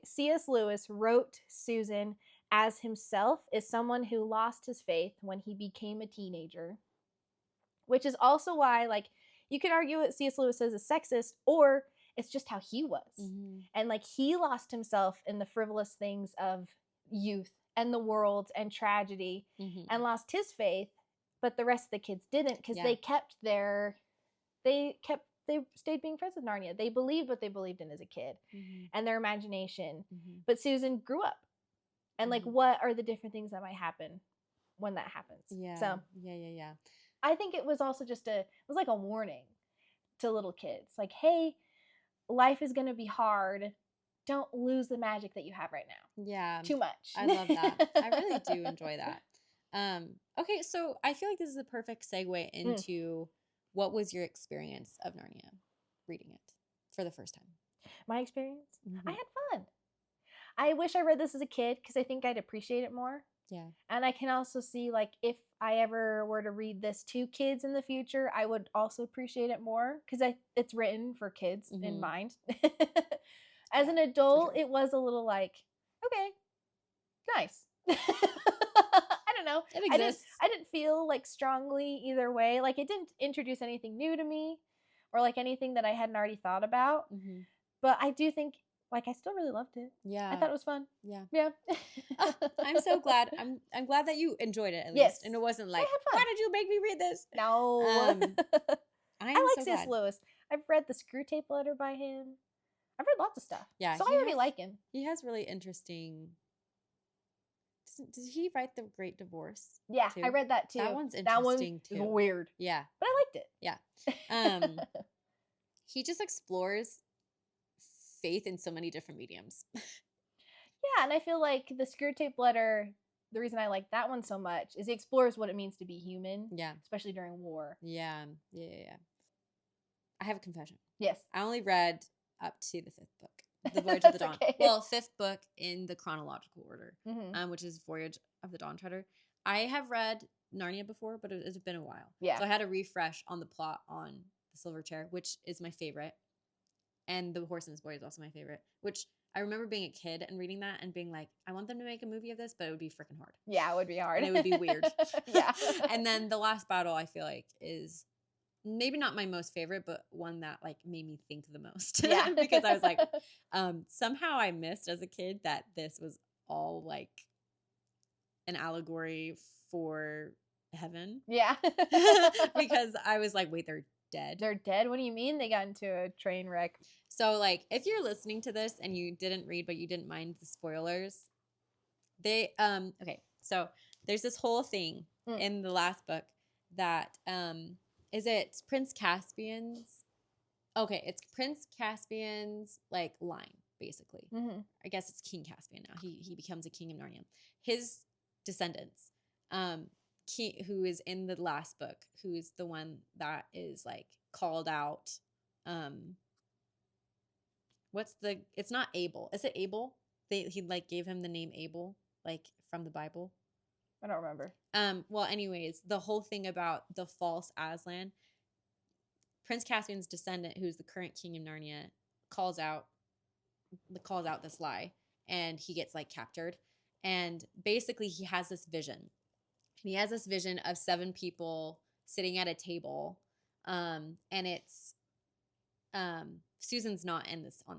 C.S. Lewis wrote Susan as himself, as someone who lost his faith when he became a teenager, which is also why, like, you could argue what C.S. Lewis says is sexist, or it's just how he was. And like, he lost himself in the frivolous things of youth and the world and tragedy, and lost his faith, but the rest of the kids didn't, because they stayed being friends with Narnia. They believed what they believed in as a kid, and their imagination. But Susan grew up, and like, what are the different things that might happen when that happens? So I think it was also just it was like a warning to little kids, like, hey, life is going to be hard. Don't lose the magic that you have right now. Yeah. Too much. I love that. I really do enjoy that. Okay, so I feel like this is a perfect segue into what was your experience of Narnia, reading it for the first time? My experience? I had fun. I wish I read this as a kid, because I think I'd appreciate it more. Yeah. And I can also see, like, if I ever were to read this to kids in the future, I would also appreciate it more, because it's written for kids in mind. As an adult, it was a little like, okay, nice. I don't know. It exists. I didn't feel like strongly either way. Like, it didn't introduce anything new to me, or like anything that I hadn't already thought about. But I do think, like, I still really loved it. Yeah. I thought it was fun. Yeah. I'm so glad. I'm glad that you enjoyed it, at least. And it wasn't like, why did you make me read this? No. I like C.S. glad. Lewis. I've read the Screw Tape Letter by him. I've read lots of stuff. Yeah. So I already like him. He has really interesting. Did he write The Great Divorce? Yeah, too? I read that too. That one's interesting too. Is weird. Yeah. But I liked it. Yeah. He just explores faith in so many different mediums. Yeah, and I feel like the Screw Tape Letter, the reason I like that one so much is he explores what it means to be human. Yeah. Especially during war. Yeah. I have a confession. Yes. I only read up to the 5th book. The Voyage of the That's Dawn. okay. Well, 5th book in the chronological order, Mhm. which is Voyage of the Dawn Treader. I have read Narnia before, but it's been a while. Yeah. So I had a refresh on the plot on The Silver Chair, which is my favorite. And The Horse and His Boy is also my favorite, which I remember being a kid and reading that and being like, I want them to make a movie of this, but it would be freaking hard. Yeah, it would be hard. And it would be weird. Yeah. And then The Last Battle, I feel like, is maybe not my most favorite, but one that like made me think the most. Yeah. Because I was like, somehow I missed as a kid that this was all like an allegory for heaven. Yeah. Because I was like, wait, they're dead. They're dead? What do you mean they got into a train wreck? So like if you're listening to this and you didn't read but you didn't mind the spoilers, they okay, so there's this whole thing in the last book that is it Prince Caspian's? Okay, it's Prince Caspian's like line basically. I guess it's King Caspian now. He becomes a king of Narnia. His descendants, who is in the last book, who's the one that is like called out. It's not Abel. Is it Abel? He like gave him the name Abel, like from the Bible. I don't remember. Well, anyways, the whole thing about the false Aslan, Prince Caspian's descendant, who's the current king of Narnia, calls out this lie, and he gets like captured. And basically he has this vision. He has this vision of 7 people sitting at a table. And it's Susan's not in this at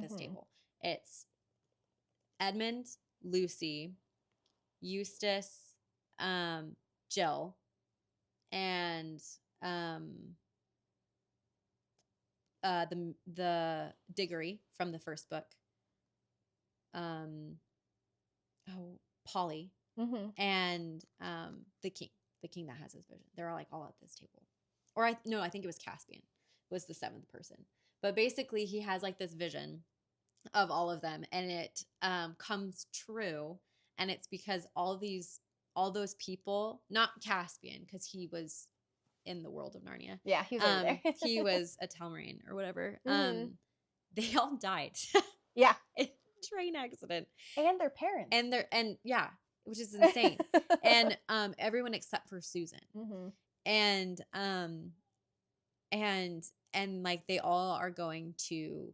this table. It's Edmund, Lucy, Eustace, Jill, and the Diggory from the first book. Polly, and the king that has his vision. They're like all at this table. Or I think it was Caspian was the 7th person. But basically he has like this vision of all of them, and it comes true, and it's because all those people, not Caspian because he was in the world of Narnia. Yeah, he was over there. He was a Telmarine or whatever. They all died. Yeah. In a train accident. And their parents. And yeah, which is insane. And everyone except for Susan. And like they all are going to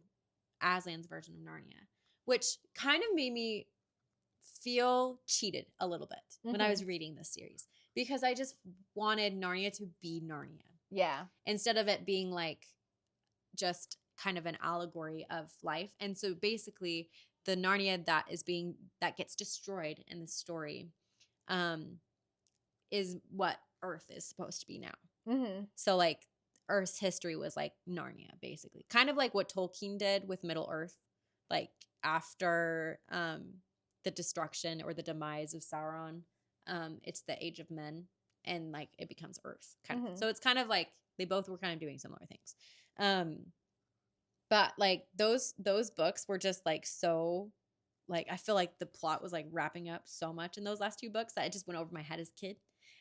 Aslan's version of Narnia, which kind of made me feel cheated a little bit when I was reading this series, because I just wanted Narnia to be Narnia. Yeah. Instead of it being like just kind of an allegory of life. And so basically the Narnia that gets destroyed in the story is what Earth is supposed to be now. So like Earth's history was like Narnia, basically. Kind of like what Tolkien did with Middle Earth, like after the destruction or the demise of Sauron. It's the Age of Men, and like it becomes Earth, kind of. So it's kind of like they both were kind of doing similar things. But like those books were just like so, like I feel like the plot was like wrapping up so much in those last 2 books that it just went over my head as a kid.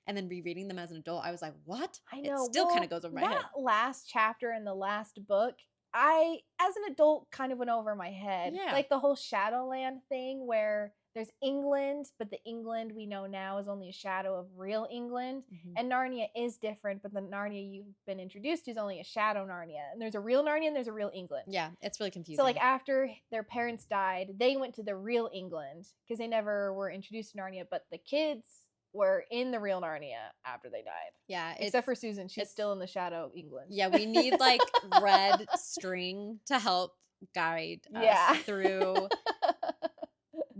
And then rereading them as an adult, I was like, what? I know. It still kind of goes over my head. That last chapter in the last book, I, as an adult, kind of went over my head. Yeah. Like the whole Shadowland thing where there's England, but the England we know now is only a shadow of real England. And Narnia is different, but the Narnia you've been introduced to is only a shadow Narnia. And there's a real Narnia and there's a real England. Yeah, it's really confusing. So like after their parents died, they went to the real England because they never were introduced to Narnia, but the kids were in the real Narnia after they died. Yeah. Except for Susan. She's still in the shadow of England. Yeah, we need like red string to help guide us through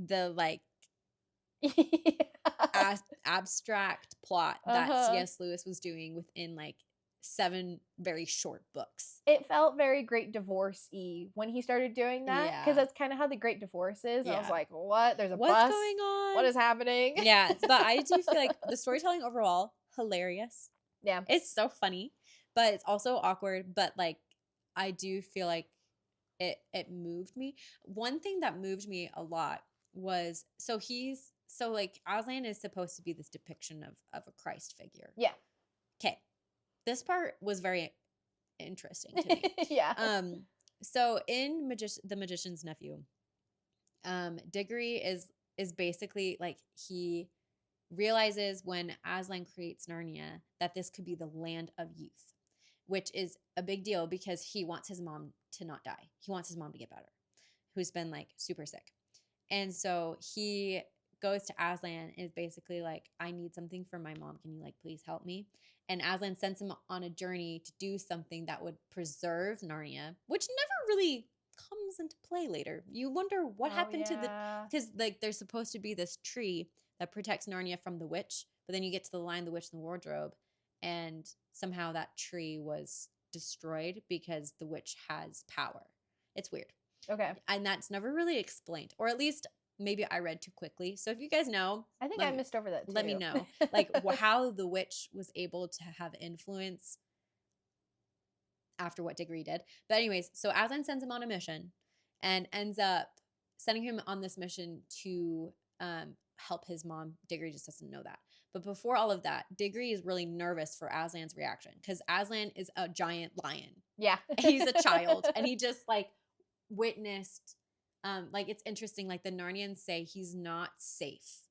the like abstract plot that C.S. Lewis was doing within like 7 very short books. It felt very Great Divorce-y when he started doing that, because that's kind of how the Great Divorce is. I was like, what? There's a bus? What's going on? What is happening? Yeah, but I do feel like the storytelling overall, hilarious. Yeah. It's so funny, but it's also awkward, but like I do feel like it moved me. One thing that moved me a lot was, so like Aslan is supposed to be this depiction of a Christ figure. Yeah. Okay. This part was very interesting to me. Yeah. So in The Magician's Nephew, Diggory is basically like he realizes when Aslan creates Narnia that this could be the land of youth, which is a big deal because he wants his mom to not die. He wants his mom to get better, who's been like super sick. And so he goes to Aslan and is basically like, I need something for my mom. Can you like please help me? And Aslan sends him on a journey to do something that would preserve Narnia, which never really comes into play later. You wonder what happened to the, because like there's supposed to be this tree that protects Narnia from the witch, but then you get to the line, The Witch in the Wardrobe, and somehow that tree was destroyed because the witch has power. It's weird. Okay. And that's never really explained, or at least maybe I read too quickly. So if you guys know, I think I missed over that too. Let me know, like how the witch was able to have influence after what Diggory did. But anyways, so Aslan sends him on a mission and ends up sending him on this mission to help his mom. Diggory just doesn't know that. But before all of that, Diggory is really nervous for Aslan's reaction because Aslan is a giant lion. Yeah. He's a child and he just like witnessed like it's interesting, like the Narnians say he's not safe,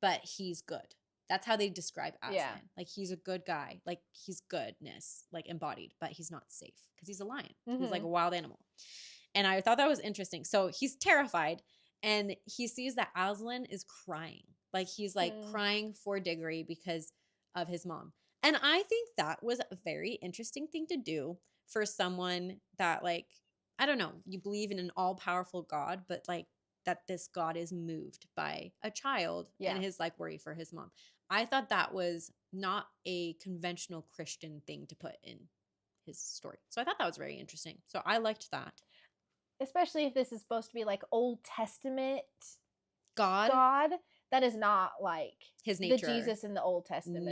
but he's good. That's how they describe Aslan. Yeah. Like he's a good guy, like he's goodness like embodied, but he's not safe because he's a lion. He's like a wild animal. And I thought that was interesting. So he's terrified and he sees that Aslan is crying. Like he's like crying for Diggory because of his mom. And I think that was a very interesting thing to do for someone that like, I don't know, you believe in an all-powerful God, but like that this God is moved by a child and his like worry for his mom. I thought that was not a conventional Christian thing to put in his story. So I thought that was very interesting. So I liked that. Especially if this is supposed to be like Old Testament God. That is not like his nature. The Jesus in the Old Testament.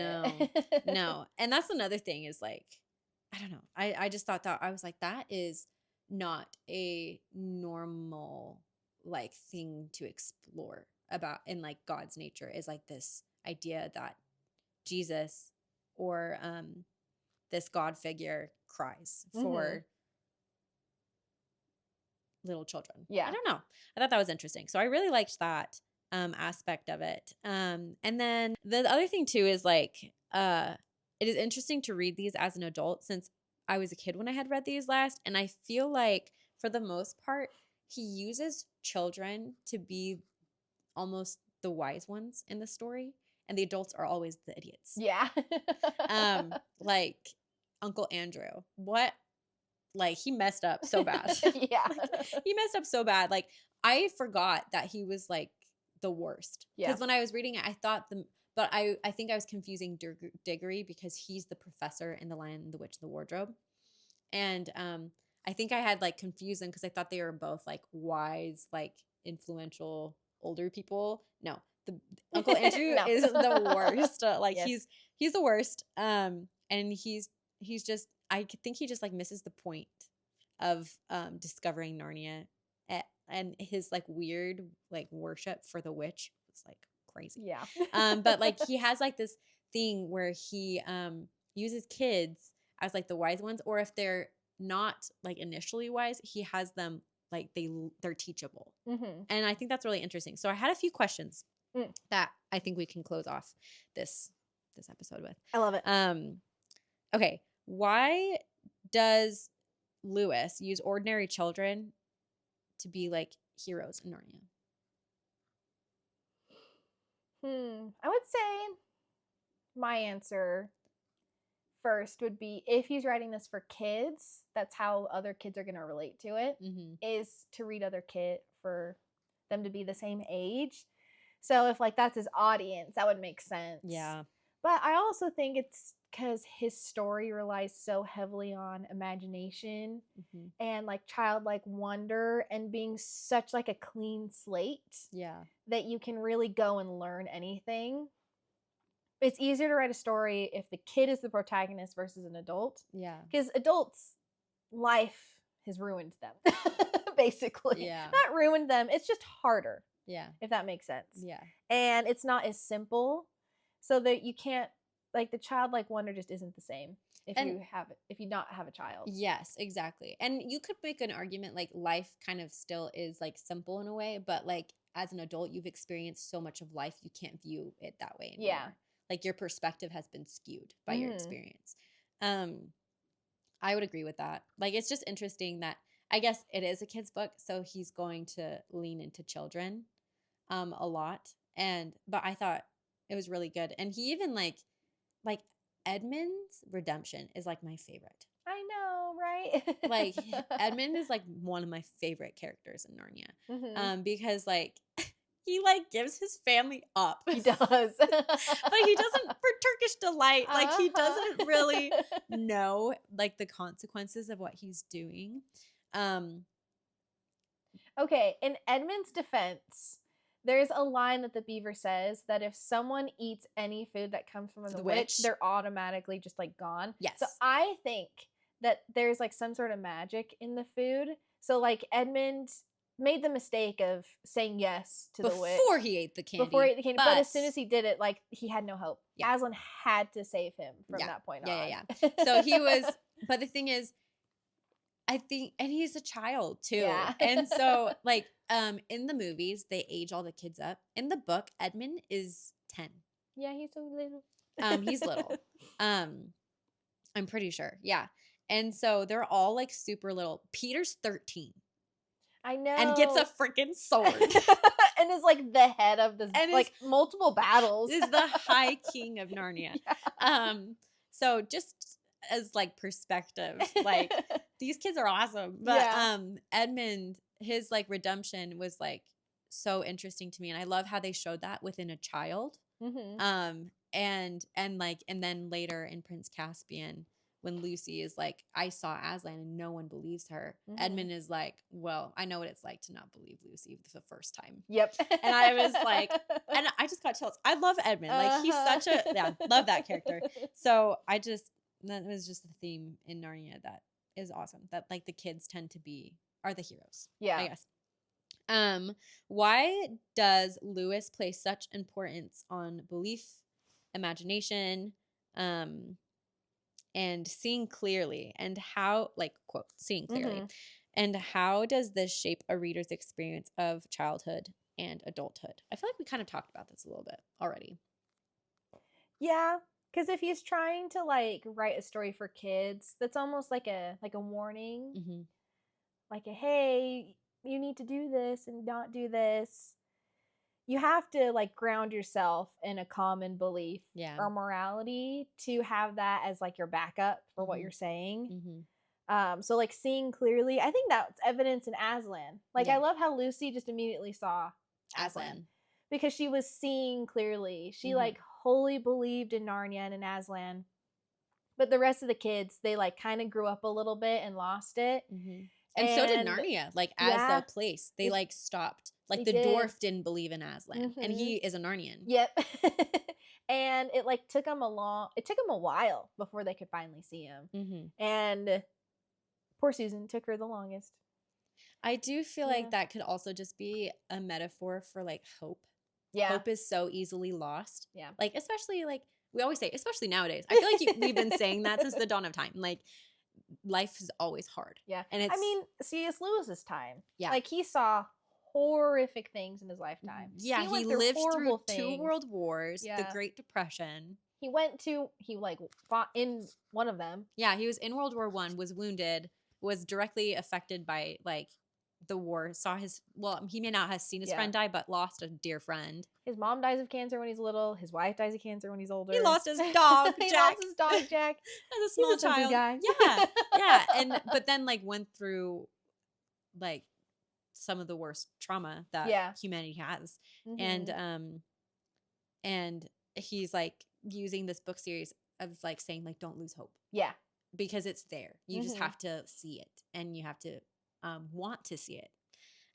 No. And that's another thing is like, I don't know. I just thought that I was like, that is not a normal like thing to explore about in like God's nature is like this idea that Jesus or this God figure cries for little children. Yeah. I don't know. I thought that was interesting. So I really liked that aspect of it. And then the other thing too is like it is interesting to read these as an adult since I was a kid when I had read these last. And I feel like for the most part, he uses children to be almost the wise ones in the story. And the adults are always the idiots. Yeah. Like Uncle Andrew. What? Like he messed up so bad. Yeah. He messed up so bad. Like I forgot that he was like the worst. Because when I was reading it, I thought but I think I was confusing Diggory because he's the professor in The Lion, the Witch, and the Wardrobe. And I think I had like confused them because I thought they were both like wise, like influential older people. No, Uncle Andrew is the worst. Like he's the worst. And he's just, I think he just like misses the point of discovering Narnia, and his like weird like worship for the witch was like crazy. Yeah. But like he has like this thing where he uses kids as like the wise ones, or if they're not like initially wise, he has them like they're teachable. And I think that's really interesting. So I had a few questions that I think we can close off this episode with. I love it. Okay, why does Lewis use ordinary children to be like heroes in Narnia? I would say my answer first would be if he's writing this for kids, that's how other kids are going to relate to it, is to read other kids for them to be the same age. So if like that's his audience, that would make sense. Yeah. But I also think it's because his story relies so heavily on imagination and like childlike wonder and being such like a clean slate. Yeah. That you can really go and learn anything. It's easier to write a story if the kid is the protagonist versus an adult. Yeah. Because adults' life has ruined them, basically. Yeah. Not ruined them. It's just harder. Yeah. If that makes sense. Yeah. And it's not as simple. So that you can't, like the childlike wonder just isn't the same. if you not have a child. Yes, exactly. And you could make an argument like life kind of still is like simple in a way, but like as an adult, you've experienced so much of life, you can't view it that way anymore. Yeah. Like your perspective has been skewed by your experience. I would agree with that. Like it's just interesting that I guess it is a kid's book, so he's going to lean into children a lot. But I thought it was really good. And he even like Edmund's redemption is like my favorite. I know, right? Like Edmund is like one of my favorite characters in Narnia. Because like he like gives his family up. He does. But he doesn't for Turkish delight. Like he doesn't really know like the consequences of what he's doing. Okay, in Edmund's defense, there's a line that the beaver says that if someone eats any food that comes from the witch, they're automatically just like gone. Yes. So I think that there's like some sort of magic in the food. So like Edmund made the mistake of saying yes to the witch before he ate the candy. But as soon as he did it, like he had no hope. Yeah. Aslan had to save him from that point on. Yeah. So he was, but the thing is, I think, and he's a child too. Yeah. And so like, in the movies, they age all the kids up. In the book, Edmund is 10. Yeah, he's so little. He's little. I'm pretty sure. Yeah. And so they're all like super little. Peter's 13. I know. And gets a freaking sword. And is like the head of this, and like multiple battles. Is the High King of Narnia. Yeah. So just as like perspective, like these kids are awesome. But Edmund, his like redemption was like so interesting to me. And I love how they showed that within a child. And then later in Prince Caspian, when Lucy is like, I saw Aslan and no one believes her. Edmund is like, well, I know what it's like to not believe Lucy for the first time. Yep. And I was like, and I just got chills. I love Edmund. Like he's such a, love that character. So that was just the theme in Narnia that is awesome. That like the kids are the heroes. Yeah. I guess. Why does Lewis place such importance on belief, imagination, and seeing clearly, and how, like, quote, seeing clearly, and how does this shape a reader's experience of childhood and adulthood? I feel like we kind of talked about this a little bit already. Yeah, because if he's trying to like write a story for kids, that's almost like a warning, like a hey, you need to do this and not do this. You have to like ground yourself in a common belief or morality to have that as like your backup for what you're saying. So like seeing clearly, I think that's evidence in Aslan. Like I love how Lucy just immediately saw Aslan because she was seeing clearly. She like wholly believed in Narnia and in Aslan. But the rest of the kids, they like kind of grew up a little bit and lost it. And so did Narnia, like as a place. They like stopped. Like the dwarf didn't believe in Aslan, and he is a Narnian. Yep. And it like took them a while before they could finally see him. And poor Susan took her the longest. I do feel like that could also just be a metaphor for like hope. Yeah. Hope is so easily lost. Yeah. Like especially like we always say, especially nowadays. I feel like we've been saying that since the dawn of time. Like life is always hard. Yeah. And it's, I mean, C.S. Lewis's time. Yeah. Like he saw horrific things in his lifetime. Yeah, he lived through 2 world wars, the Great Depression. He like fought in one of them. Yeah, he was in World War I, was wounded, was directly affected by like the war, he may not have seen his friend die, but lost a dear friend. His mom dies of cancer when he's little. His wife dies of cancer when he's older. He lost his dog, Jack. As a small child. Guy. Yeah. But then like went through like some of the worst trauma that humanity has. And he's like using this book series of like saying like don't lose hope. Yeah. Because it's there. You just have to see it, and you have to want to see it.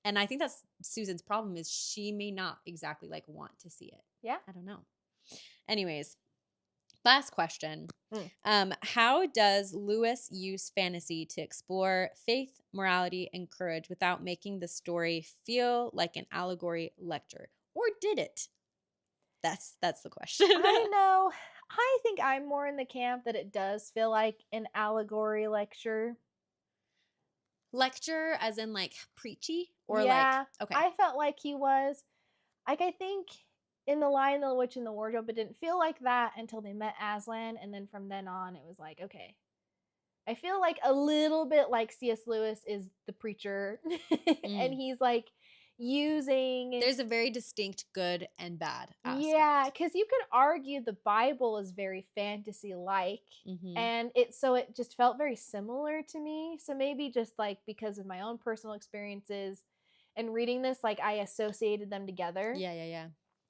And I think that's Susan's problem, is she may not exactly like want to see it. Yeah. I don't know. Anyways, last question. How does Lewis use fantasy to explore faith, morality, and courage without making the story feel like an allegory lecture? Or did it? That's the question. I know. I think I'm more in the camp that it does feel like an allegory lecture. Lecture as in like preachy or Yeah, like okay. I felt like he was. Like, I think in The Lion, the Witch, and the Wardrobe, it didn't feel like that until they met Aslan, and then from then on, it was like, okay. I feel like a little bit like C.S. Lewis is the preacher, and he's like using. There's a very distinct good and bad aspect. Yeah, because you could argue the Bible is very fantasy-like, and it just felt very similar to me. So maybe just like because of my own personal experiences and reading this, like I associated them together. Yeah.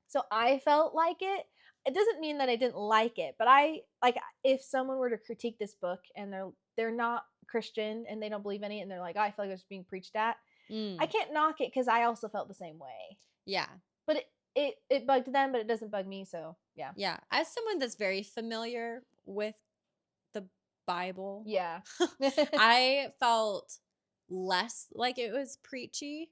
So I felt like it. It doesn't mean that I didn't like it, but I like if someone were to critique this book and they're not Christian and they don't believe in it and they're like, oh, I feel like it's being preached at. I can't knock it because I also felt the same way. Yeah. But it bugged them, but it doesn't bug me. So yeah. Yeah. As someone that's very familiar with the Bible, yeah, I felt less like it was preachy.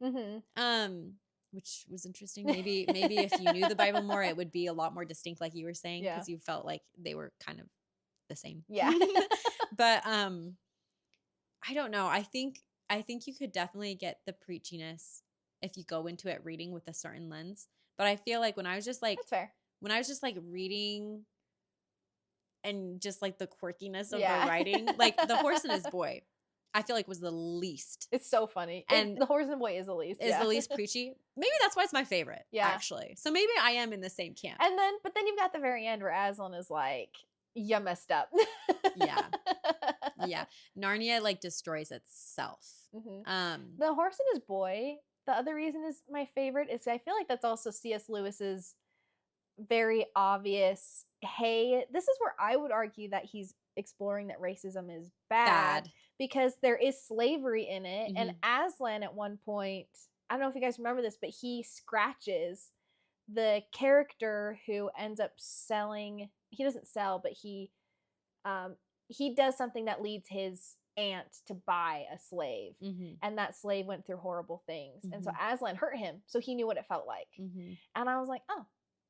Which was interesting. Maybe if you knew the Bible more, it would be a lot more distinct, like you were saying, because you felt like they were kind of the same. Yeah. But I don't know. I think you could definitely get the preachiness if you go into it reading with a certain lens. But I feel like when I was just like that's fair. When I was just like reading and just like the quirkiness of the writing, like The Horse and His Boy, I feel like was the least. It's so funny. And The Horse and Boy is the least. Is the least preachy. Maybe that's why it's my favorite. Yeah. Actually. So maybe I am in the same camp. But then you've got the very end where Aslan is like, you messed up. Yeah. Narnia like destroys itself. The Horse and His Boy, the other reason is my favorite is I feel like that's also C.S. Lewis's very obvious, hey, this is where I would argue that he's exploring that racism is bad. Because there is slavery in it. And Aslan at one point, I don't know if you guys remember this, but he scratches the character who ends up selling. He doesn't sell, but he does something that leads his aunt to buy a slave. And that slave went through horrible things. And so Aslan hurt him. So he knew what it felt like. And I was like, oh,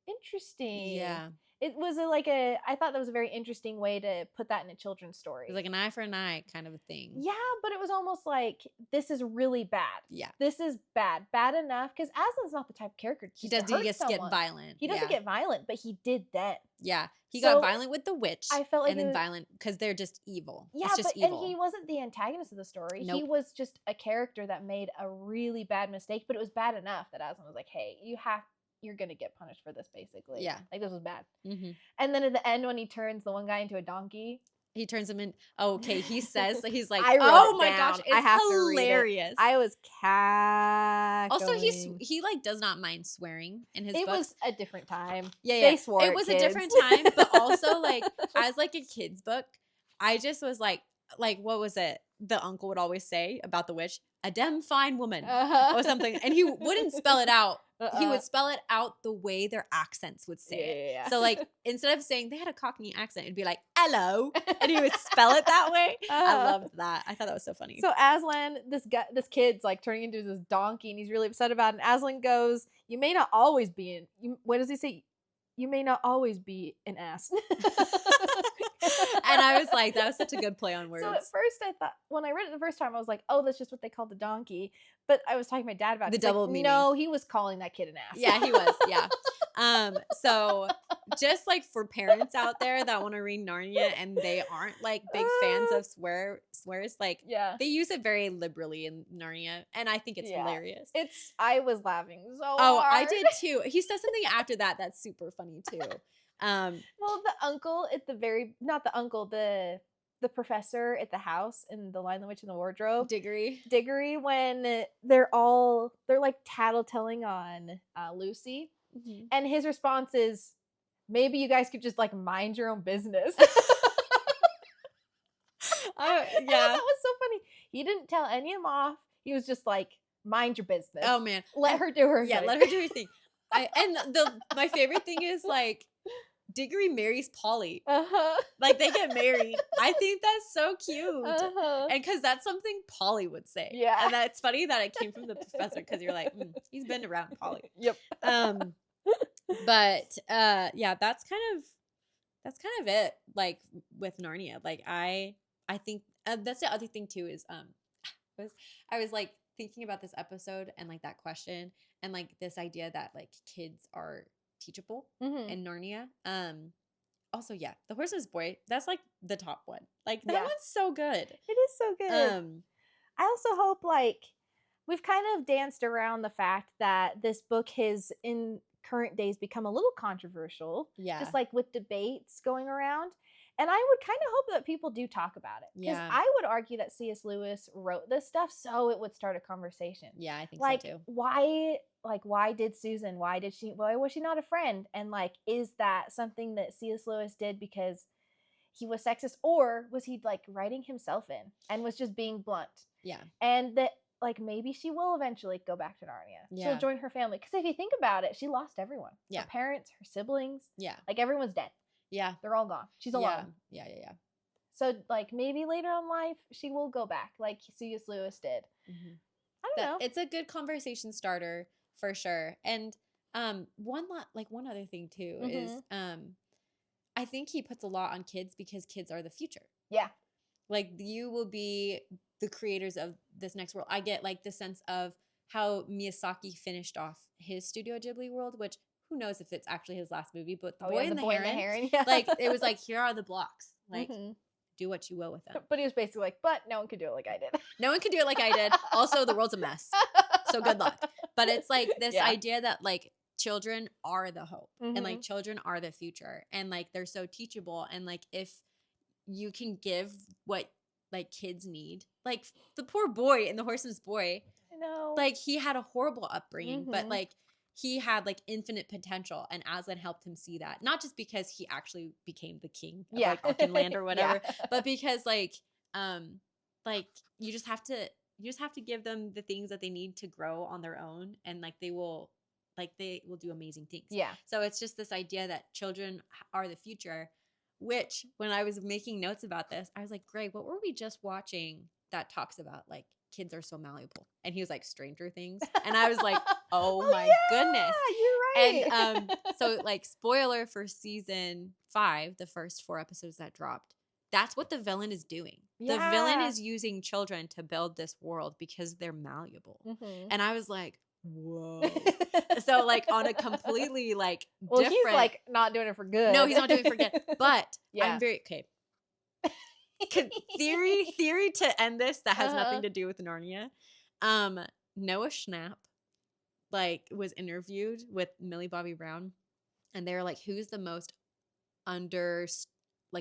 interesting. Yeah. It was I thought that was a very interesting way to put that in a children's story. It was like an eye for an eye kind of a thing. Yeah, but it was almost like, this is really bad. Yeah. This is bad. Bad enough. Because Aslan's not the type of character he gets get violent. He doesn't get violent, but he did then. Yeah. He got violent with the witch. I felt like and then violent because they're just evil. Yeah, it's just evil. And he wasn't the antagonist of the story. Nope. He was just a character that made a really bad mistake, but it was bad enough that Aslan was like, hey, you're gonna get punished for this, basically. Yeah, like this was bad. And then at the end, when he turns the one guy into a donkey, he turns him in. Oh, okay, he says he's like, oh my gosh, it's hilarious. I was cackling. Also, he like does not mind swearing in his books. It was a different time. Yeah. They swore. It was kids. A different time, but also like as like a kid's book, I just was like what was it? The uncle would always say about the witch, a dem fine woman or something, and he wouldn't spell it out. He would spell it out the way their accents would say it. Yeah. So like instead of saying they had a Cockney accent, it'd be like hello, and he would spell it that way. I loved that. I thought that was so funny. So Aslan, this kid's like turning into this donkey, and he's really upset about it. And Aslan goes, "You may not always be what does he say? You may not always be an ass." And I was like, that was such a good play on words. So at first I thought, when I read it the first time, I was like, oh, that's just what they called the donkey. But I was talking to my dad about it. The double meaning. No, he was calling that kid an ass. Yeah, he was. Yeah. So just like for parents out there that want to read Narnia and they aren't like big fans of swears, like they use it very liberally in Narnia, and I think it's hilarious. I was laughing so hard. Oh, I did too. He says something after that that's super funny too. Well, the uncle at the not the uncle, the professor at the house in The Lion, the Witch, and the Wardrobe, Diggory, when they're like tattletelling on Lucy, and his response is, maybe you guys could just like mind your own business. Yeah, that was so funny. He didn't tell any of them off. He was just like, mind your business. Oh man, let her do her thing. Yeah, let her do her thing. My favorite thing is like, Diggory marries Polly. Like they get married. I think that's so cute. And because that's something Polly would say. Yeah. And that's funny that it came from the professor, because you're like, he's been around Polly. Yep. But yeah, that's kind of that's kind of it. Like with Narnia, like I think that's the other thing too is I was like thinking about this episode and like that question and like this idea that like kids are teachable in Narnia. Also, yeah, The Horse's Boy, that's like the top one. Like that one's so good. It is so good. I also hope like we've kind of danced around the fact that this book has in current days become a little controversial. Yeah. Just like with debates going around. And I would kind of hope that people do talk about it. Because I would argue that C.S. Lewis wrote this stuff so it would start a conversation. Yeah, I think like, so too. Why did Susan? Why was she not a friend? And like, is that something that C.S. Lewis did because he was sexist, or was he like writing himself in and was just being blunt? Yeah. And that like maybe she will eventually go back to Narnia. Yeah. She'll join her family. Because if you think about it, she lost everyone. Yeah. Her parents, her siblings. Yeah. Like everyone's dead. Yeah. They're all gone. She's alone. Yeah. So like maybe later in life she will go back like C.S. Lewis did. I don't know. It's a good conversation starter for sure. And one other thing too is I think he puts a lot on kids because kids are the future. Yeah. Like you will be the creators of this next world. I get like the sense of how Miyazaki finished off his Studio Ghibli world, which who knows if it's actually his last movie, but The Boy and the Heron, like it was like, here are the blocks. Like do what you will with them. But he was basically like, but no one could do it like I did. No one could do it like I did. Also, the world's a mess. So good luck. But it's like this idea that like children are the hope and like children are the future and like they're so teachable. And like if you can give what like kids need, like the poor boy in The Horseman's Boy, I know, like he had a horrible upbringing, but like he had like infinite potential and Aslan helped him see that. Not just because he actually became the king of like Auchenland or whatever, but because like you just have to give them the things that they need to grow on their own and like they will do amazing things. Yeah. So it's just this idea that children are the future, which when I was making notes about this, I was like, Greg, what were we just watching that talks about like kids are so malleable? And he was like Stranger Things. And I was like, oh my goodness. You're right. And so like spoiler for season 5, the first 4 episodes that dropped, that's what the villain is doing. Yeah. The villain is using children to build this world because they're malleable. And I was like, whoa. So like on a completely like different. He's like not doing it for good. No, he's not doing it for good. But I'm very okay. Theory to end this that has nothing to do with Narnia. Noah Schnapp like was interviewed with Millie Bobby Brown, and they were like, "Who's the most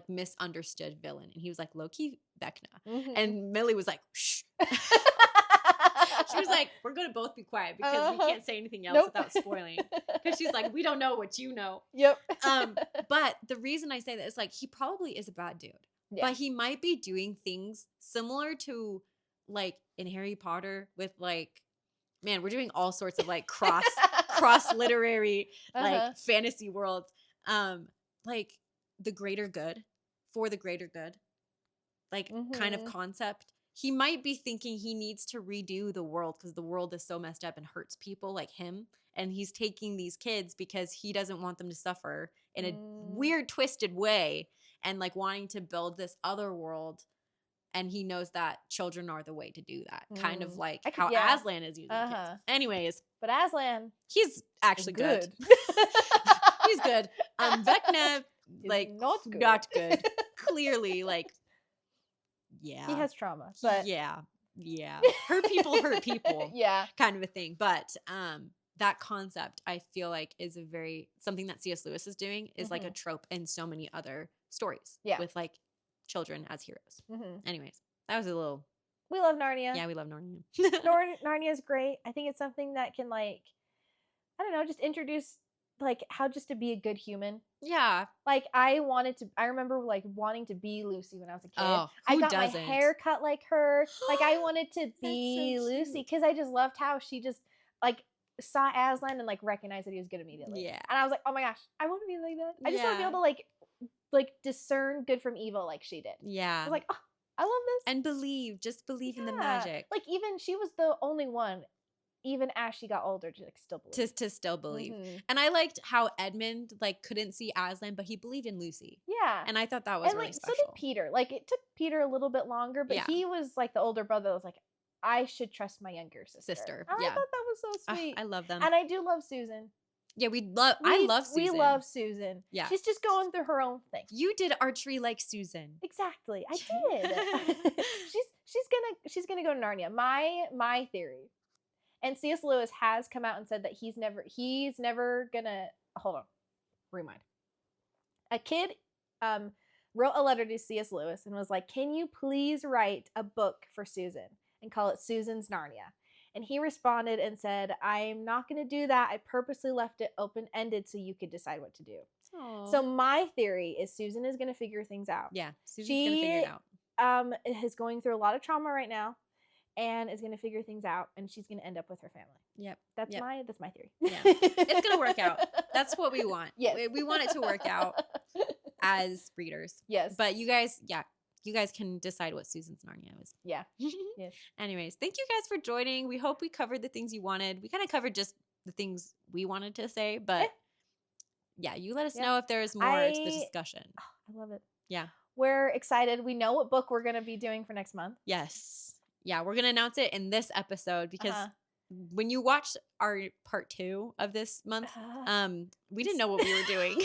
misunderstood villain?" And he was like, "Low-key Vecna." And Millie was like, "Shh." She was like, "We're gonna both be quiet because we can't say anything else without spoiling." Because she's like, "We don't know what you know." Yep. But the reason I say that is like he probably is a bad dude. Yeah. But he might be doing things similar to like in Harry Potter with like, man, we're doing all sorts of like cross literary like fantasy worlds. Like the greater good, for the greater good, like kind of concept. He might be thinking he needs to redo the world because the world is so messed up and hurts people like him. And he's taking these kids because he doesn't want them to suffer in a weird, twisted way. And like wanting to build this other world, and he knows that children are the way to do that. Kind of like how Aslan is using kids. Anyways, but Aslan, he's actually good. He's good. Vecna, like not good. Clearly, like he has trauma. But yeah, hurt people. Yeah, kind of a thing. But that concept, I feel like, is something that C.S. Lewis is doing is like a trope in so many other stories with like children as heroes. Anyways, that was a little. We love Narnia. Yeah, we love Narnia. Narnia is great. I think it's something that can like, I don't know, just introduce like how just to be a good human. Yeah. Like I remember like wanting to be Lucy when I was a kid. Oh, I got my hair cut like her. Like I wanted to be so Lucy because I just loved how she just like saw Aslan and like recognized that he was good immediately. Yeah. And I was like, oh my gosh, I want to be like that. I just want to be able to like discern good from evil like she did. Yeah. I was like, oh, I love this. And just believe in the magic. Like even she was the only one even as she got older, to like still believe. To still believe. Mhm. And I liked how Edmund like couldn't see Aslan, but he believed in Lucy. Yeah. And I thought that was And really like special. so did Peter. Like it took Peter a little bit longer, but Yeah. he was like the older brother that was like, I should trust my younger sister. And yeah. I thought that was so sweet. I love them. And I do love Susan. Yeah, I love Susan. We love Susan. Yeah. She's just going through her own thing. You did archery like Susan. Exactly. I did. she's gonna go to Narnia. My theory. And C.S. Lewis has come out and said that he's never gonna hold on. Rewind. A kid wrote a letter to C.S. Lewis and was like, "Can you please write a book for Susan and call it Susan's Narnia?" And he responded and said, "I'm not going to do that. I purposely left it open-ended so you could decide what to do." Aww. So my theory is Susan is going to figure things out. Yeah, Susan's going to figure it out. Is going through a lot of trauma right now and is going to figure things out, and she's going to end up with her family. Yep. That's my theory. Yeah. It's going to work out. That's what we want. Yes. We want it to work out as readers. Yes. But you guys can decide what Susan's Narnia is. Yeah. Yes. Anyways, thank you guys for joining. We hope we covered the things you wanted. We kind of covered just the things we wanted to say, but yeah, you let us know if there's more to the discussion. I love it. Yeah. We're excited. We know what book we're going to be doing for next month. Yes. Yeah, we're going to announce it in this episode because when you watch our part 2 of this month, we didn't know what we were doing.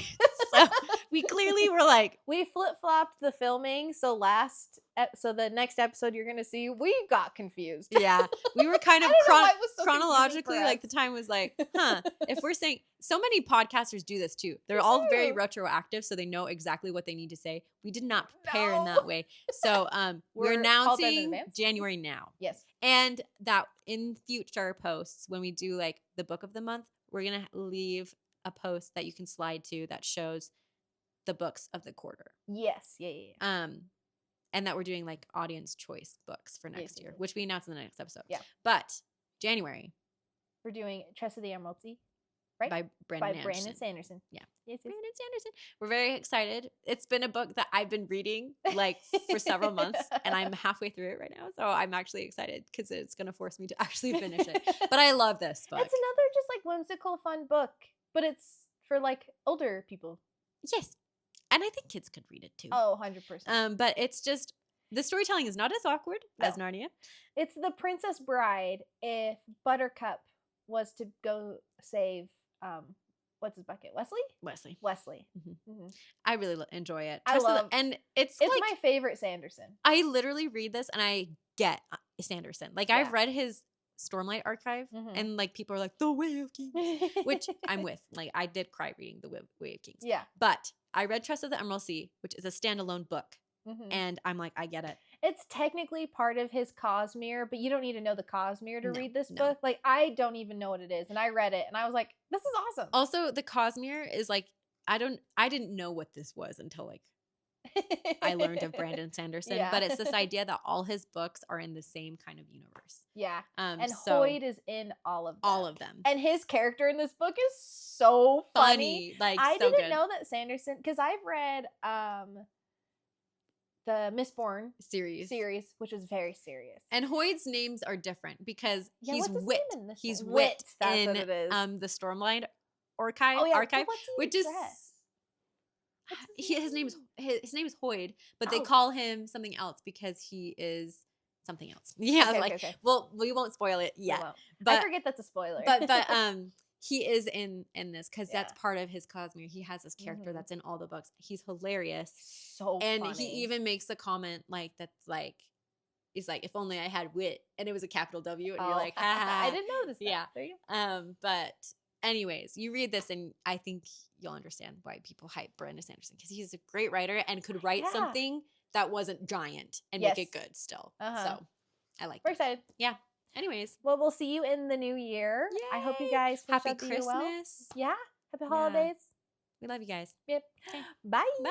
So we clearly were like, we flip-flopped the filming. So the next episode you're going to see, we got confused. Yeah. We were kind of chronologically, like the time was like, if we're saying, so many podcasters do this too. They're all very retroactive, so they know exactly what they need to say. We did not prepare in that way. So we're announcing January now. Yes. And that in future posts, when we do like the book of the month, we're going to leave a post that you can slide to that shows the books of the quarter. Yes. Yeah. And that we're doing like audience choice books for next year, which we announce in the next episode. Yeah. But January. We're doing Tress of the Emerald Sea. Right? By Brandon Sanderson. Yeah. Yes. Brandon Sanderson. We're very excited. It's been a book that I've been reading like for several months, and I'm halfway through it right now. So I'm actually excited because it's going to force me to actually finish it. But I love this book. It's another just like whimsical, fun book, but it's for like older people. Yes. And I think kids could read it too. Oh, 100%. But it's just, the storytelling is not as awkward as Narnia. It's the Princess Bride if Buttercup was to go save what's his bucket? Wesley. Mm-hmm. Mm-hmm. I really enjoy it. And it's like, my favorite Sanderson. I literally read this and I get Sanderson. Like I've read his Stormlight archive, and like people are like the Way of Kings, which I'm with. Like I did cry reading the Way of Kings. Yeah, but I read Tress of the Emerald Sea, which is a standalone book. And I'm like, I get it. It's technically part of his Cosmere, but you don't need to know the Cosmere to read this book. Like, I don't even know what it is. And I read it and I was like, this is awesome. Also, the Cosmere is like, I didn't know what this was until like I learned of Brandon Sanderson. But it's this idea that all his books are in the same kind of universe. Yeah. And Hoyd is in all of them. And his character in this book is so funny. Like, I didn't know that Sanderson, because I've read the Mistborn series, which was very serious. And Hoyd's names are different because he's Wit. He's Wit. That's in what it is. The Stormlight archive, which is his name is Hoyd, but they call him something else because he is something else. Yeah, okay. Well, we won't spoil it yet. But I forget that's a spoiler. But he is in this because that's part of his Cosmere. He has this character that's in all the books. He's hilarious. So and funny. He even makes a comment like that's like, he's like, if only I had wit, and it was a capital W, and you're like, ha ha. I didn't notice that. Yeah. There you go. But anyways, you read this, and I think you'll understand why people hype Brandon Sanderson, because he's a great writer and could write something that wasn't giant and make it good still. So I like. We're excited. Yeah. Anyways, well, we'll see you in the new year. Yay. I hope you guys happy Christmas. Yeah, happy holidays. We love you guys. Yep. Okay. Bye. Bye.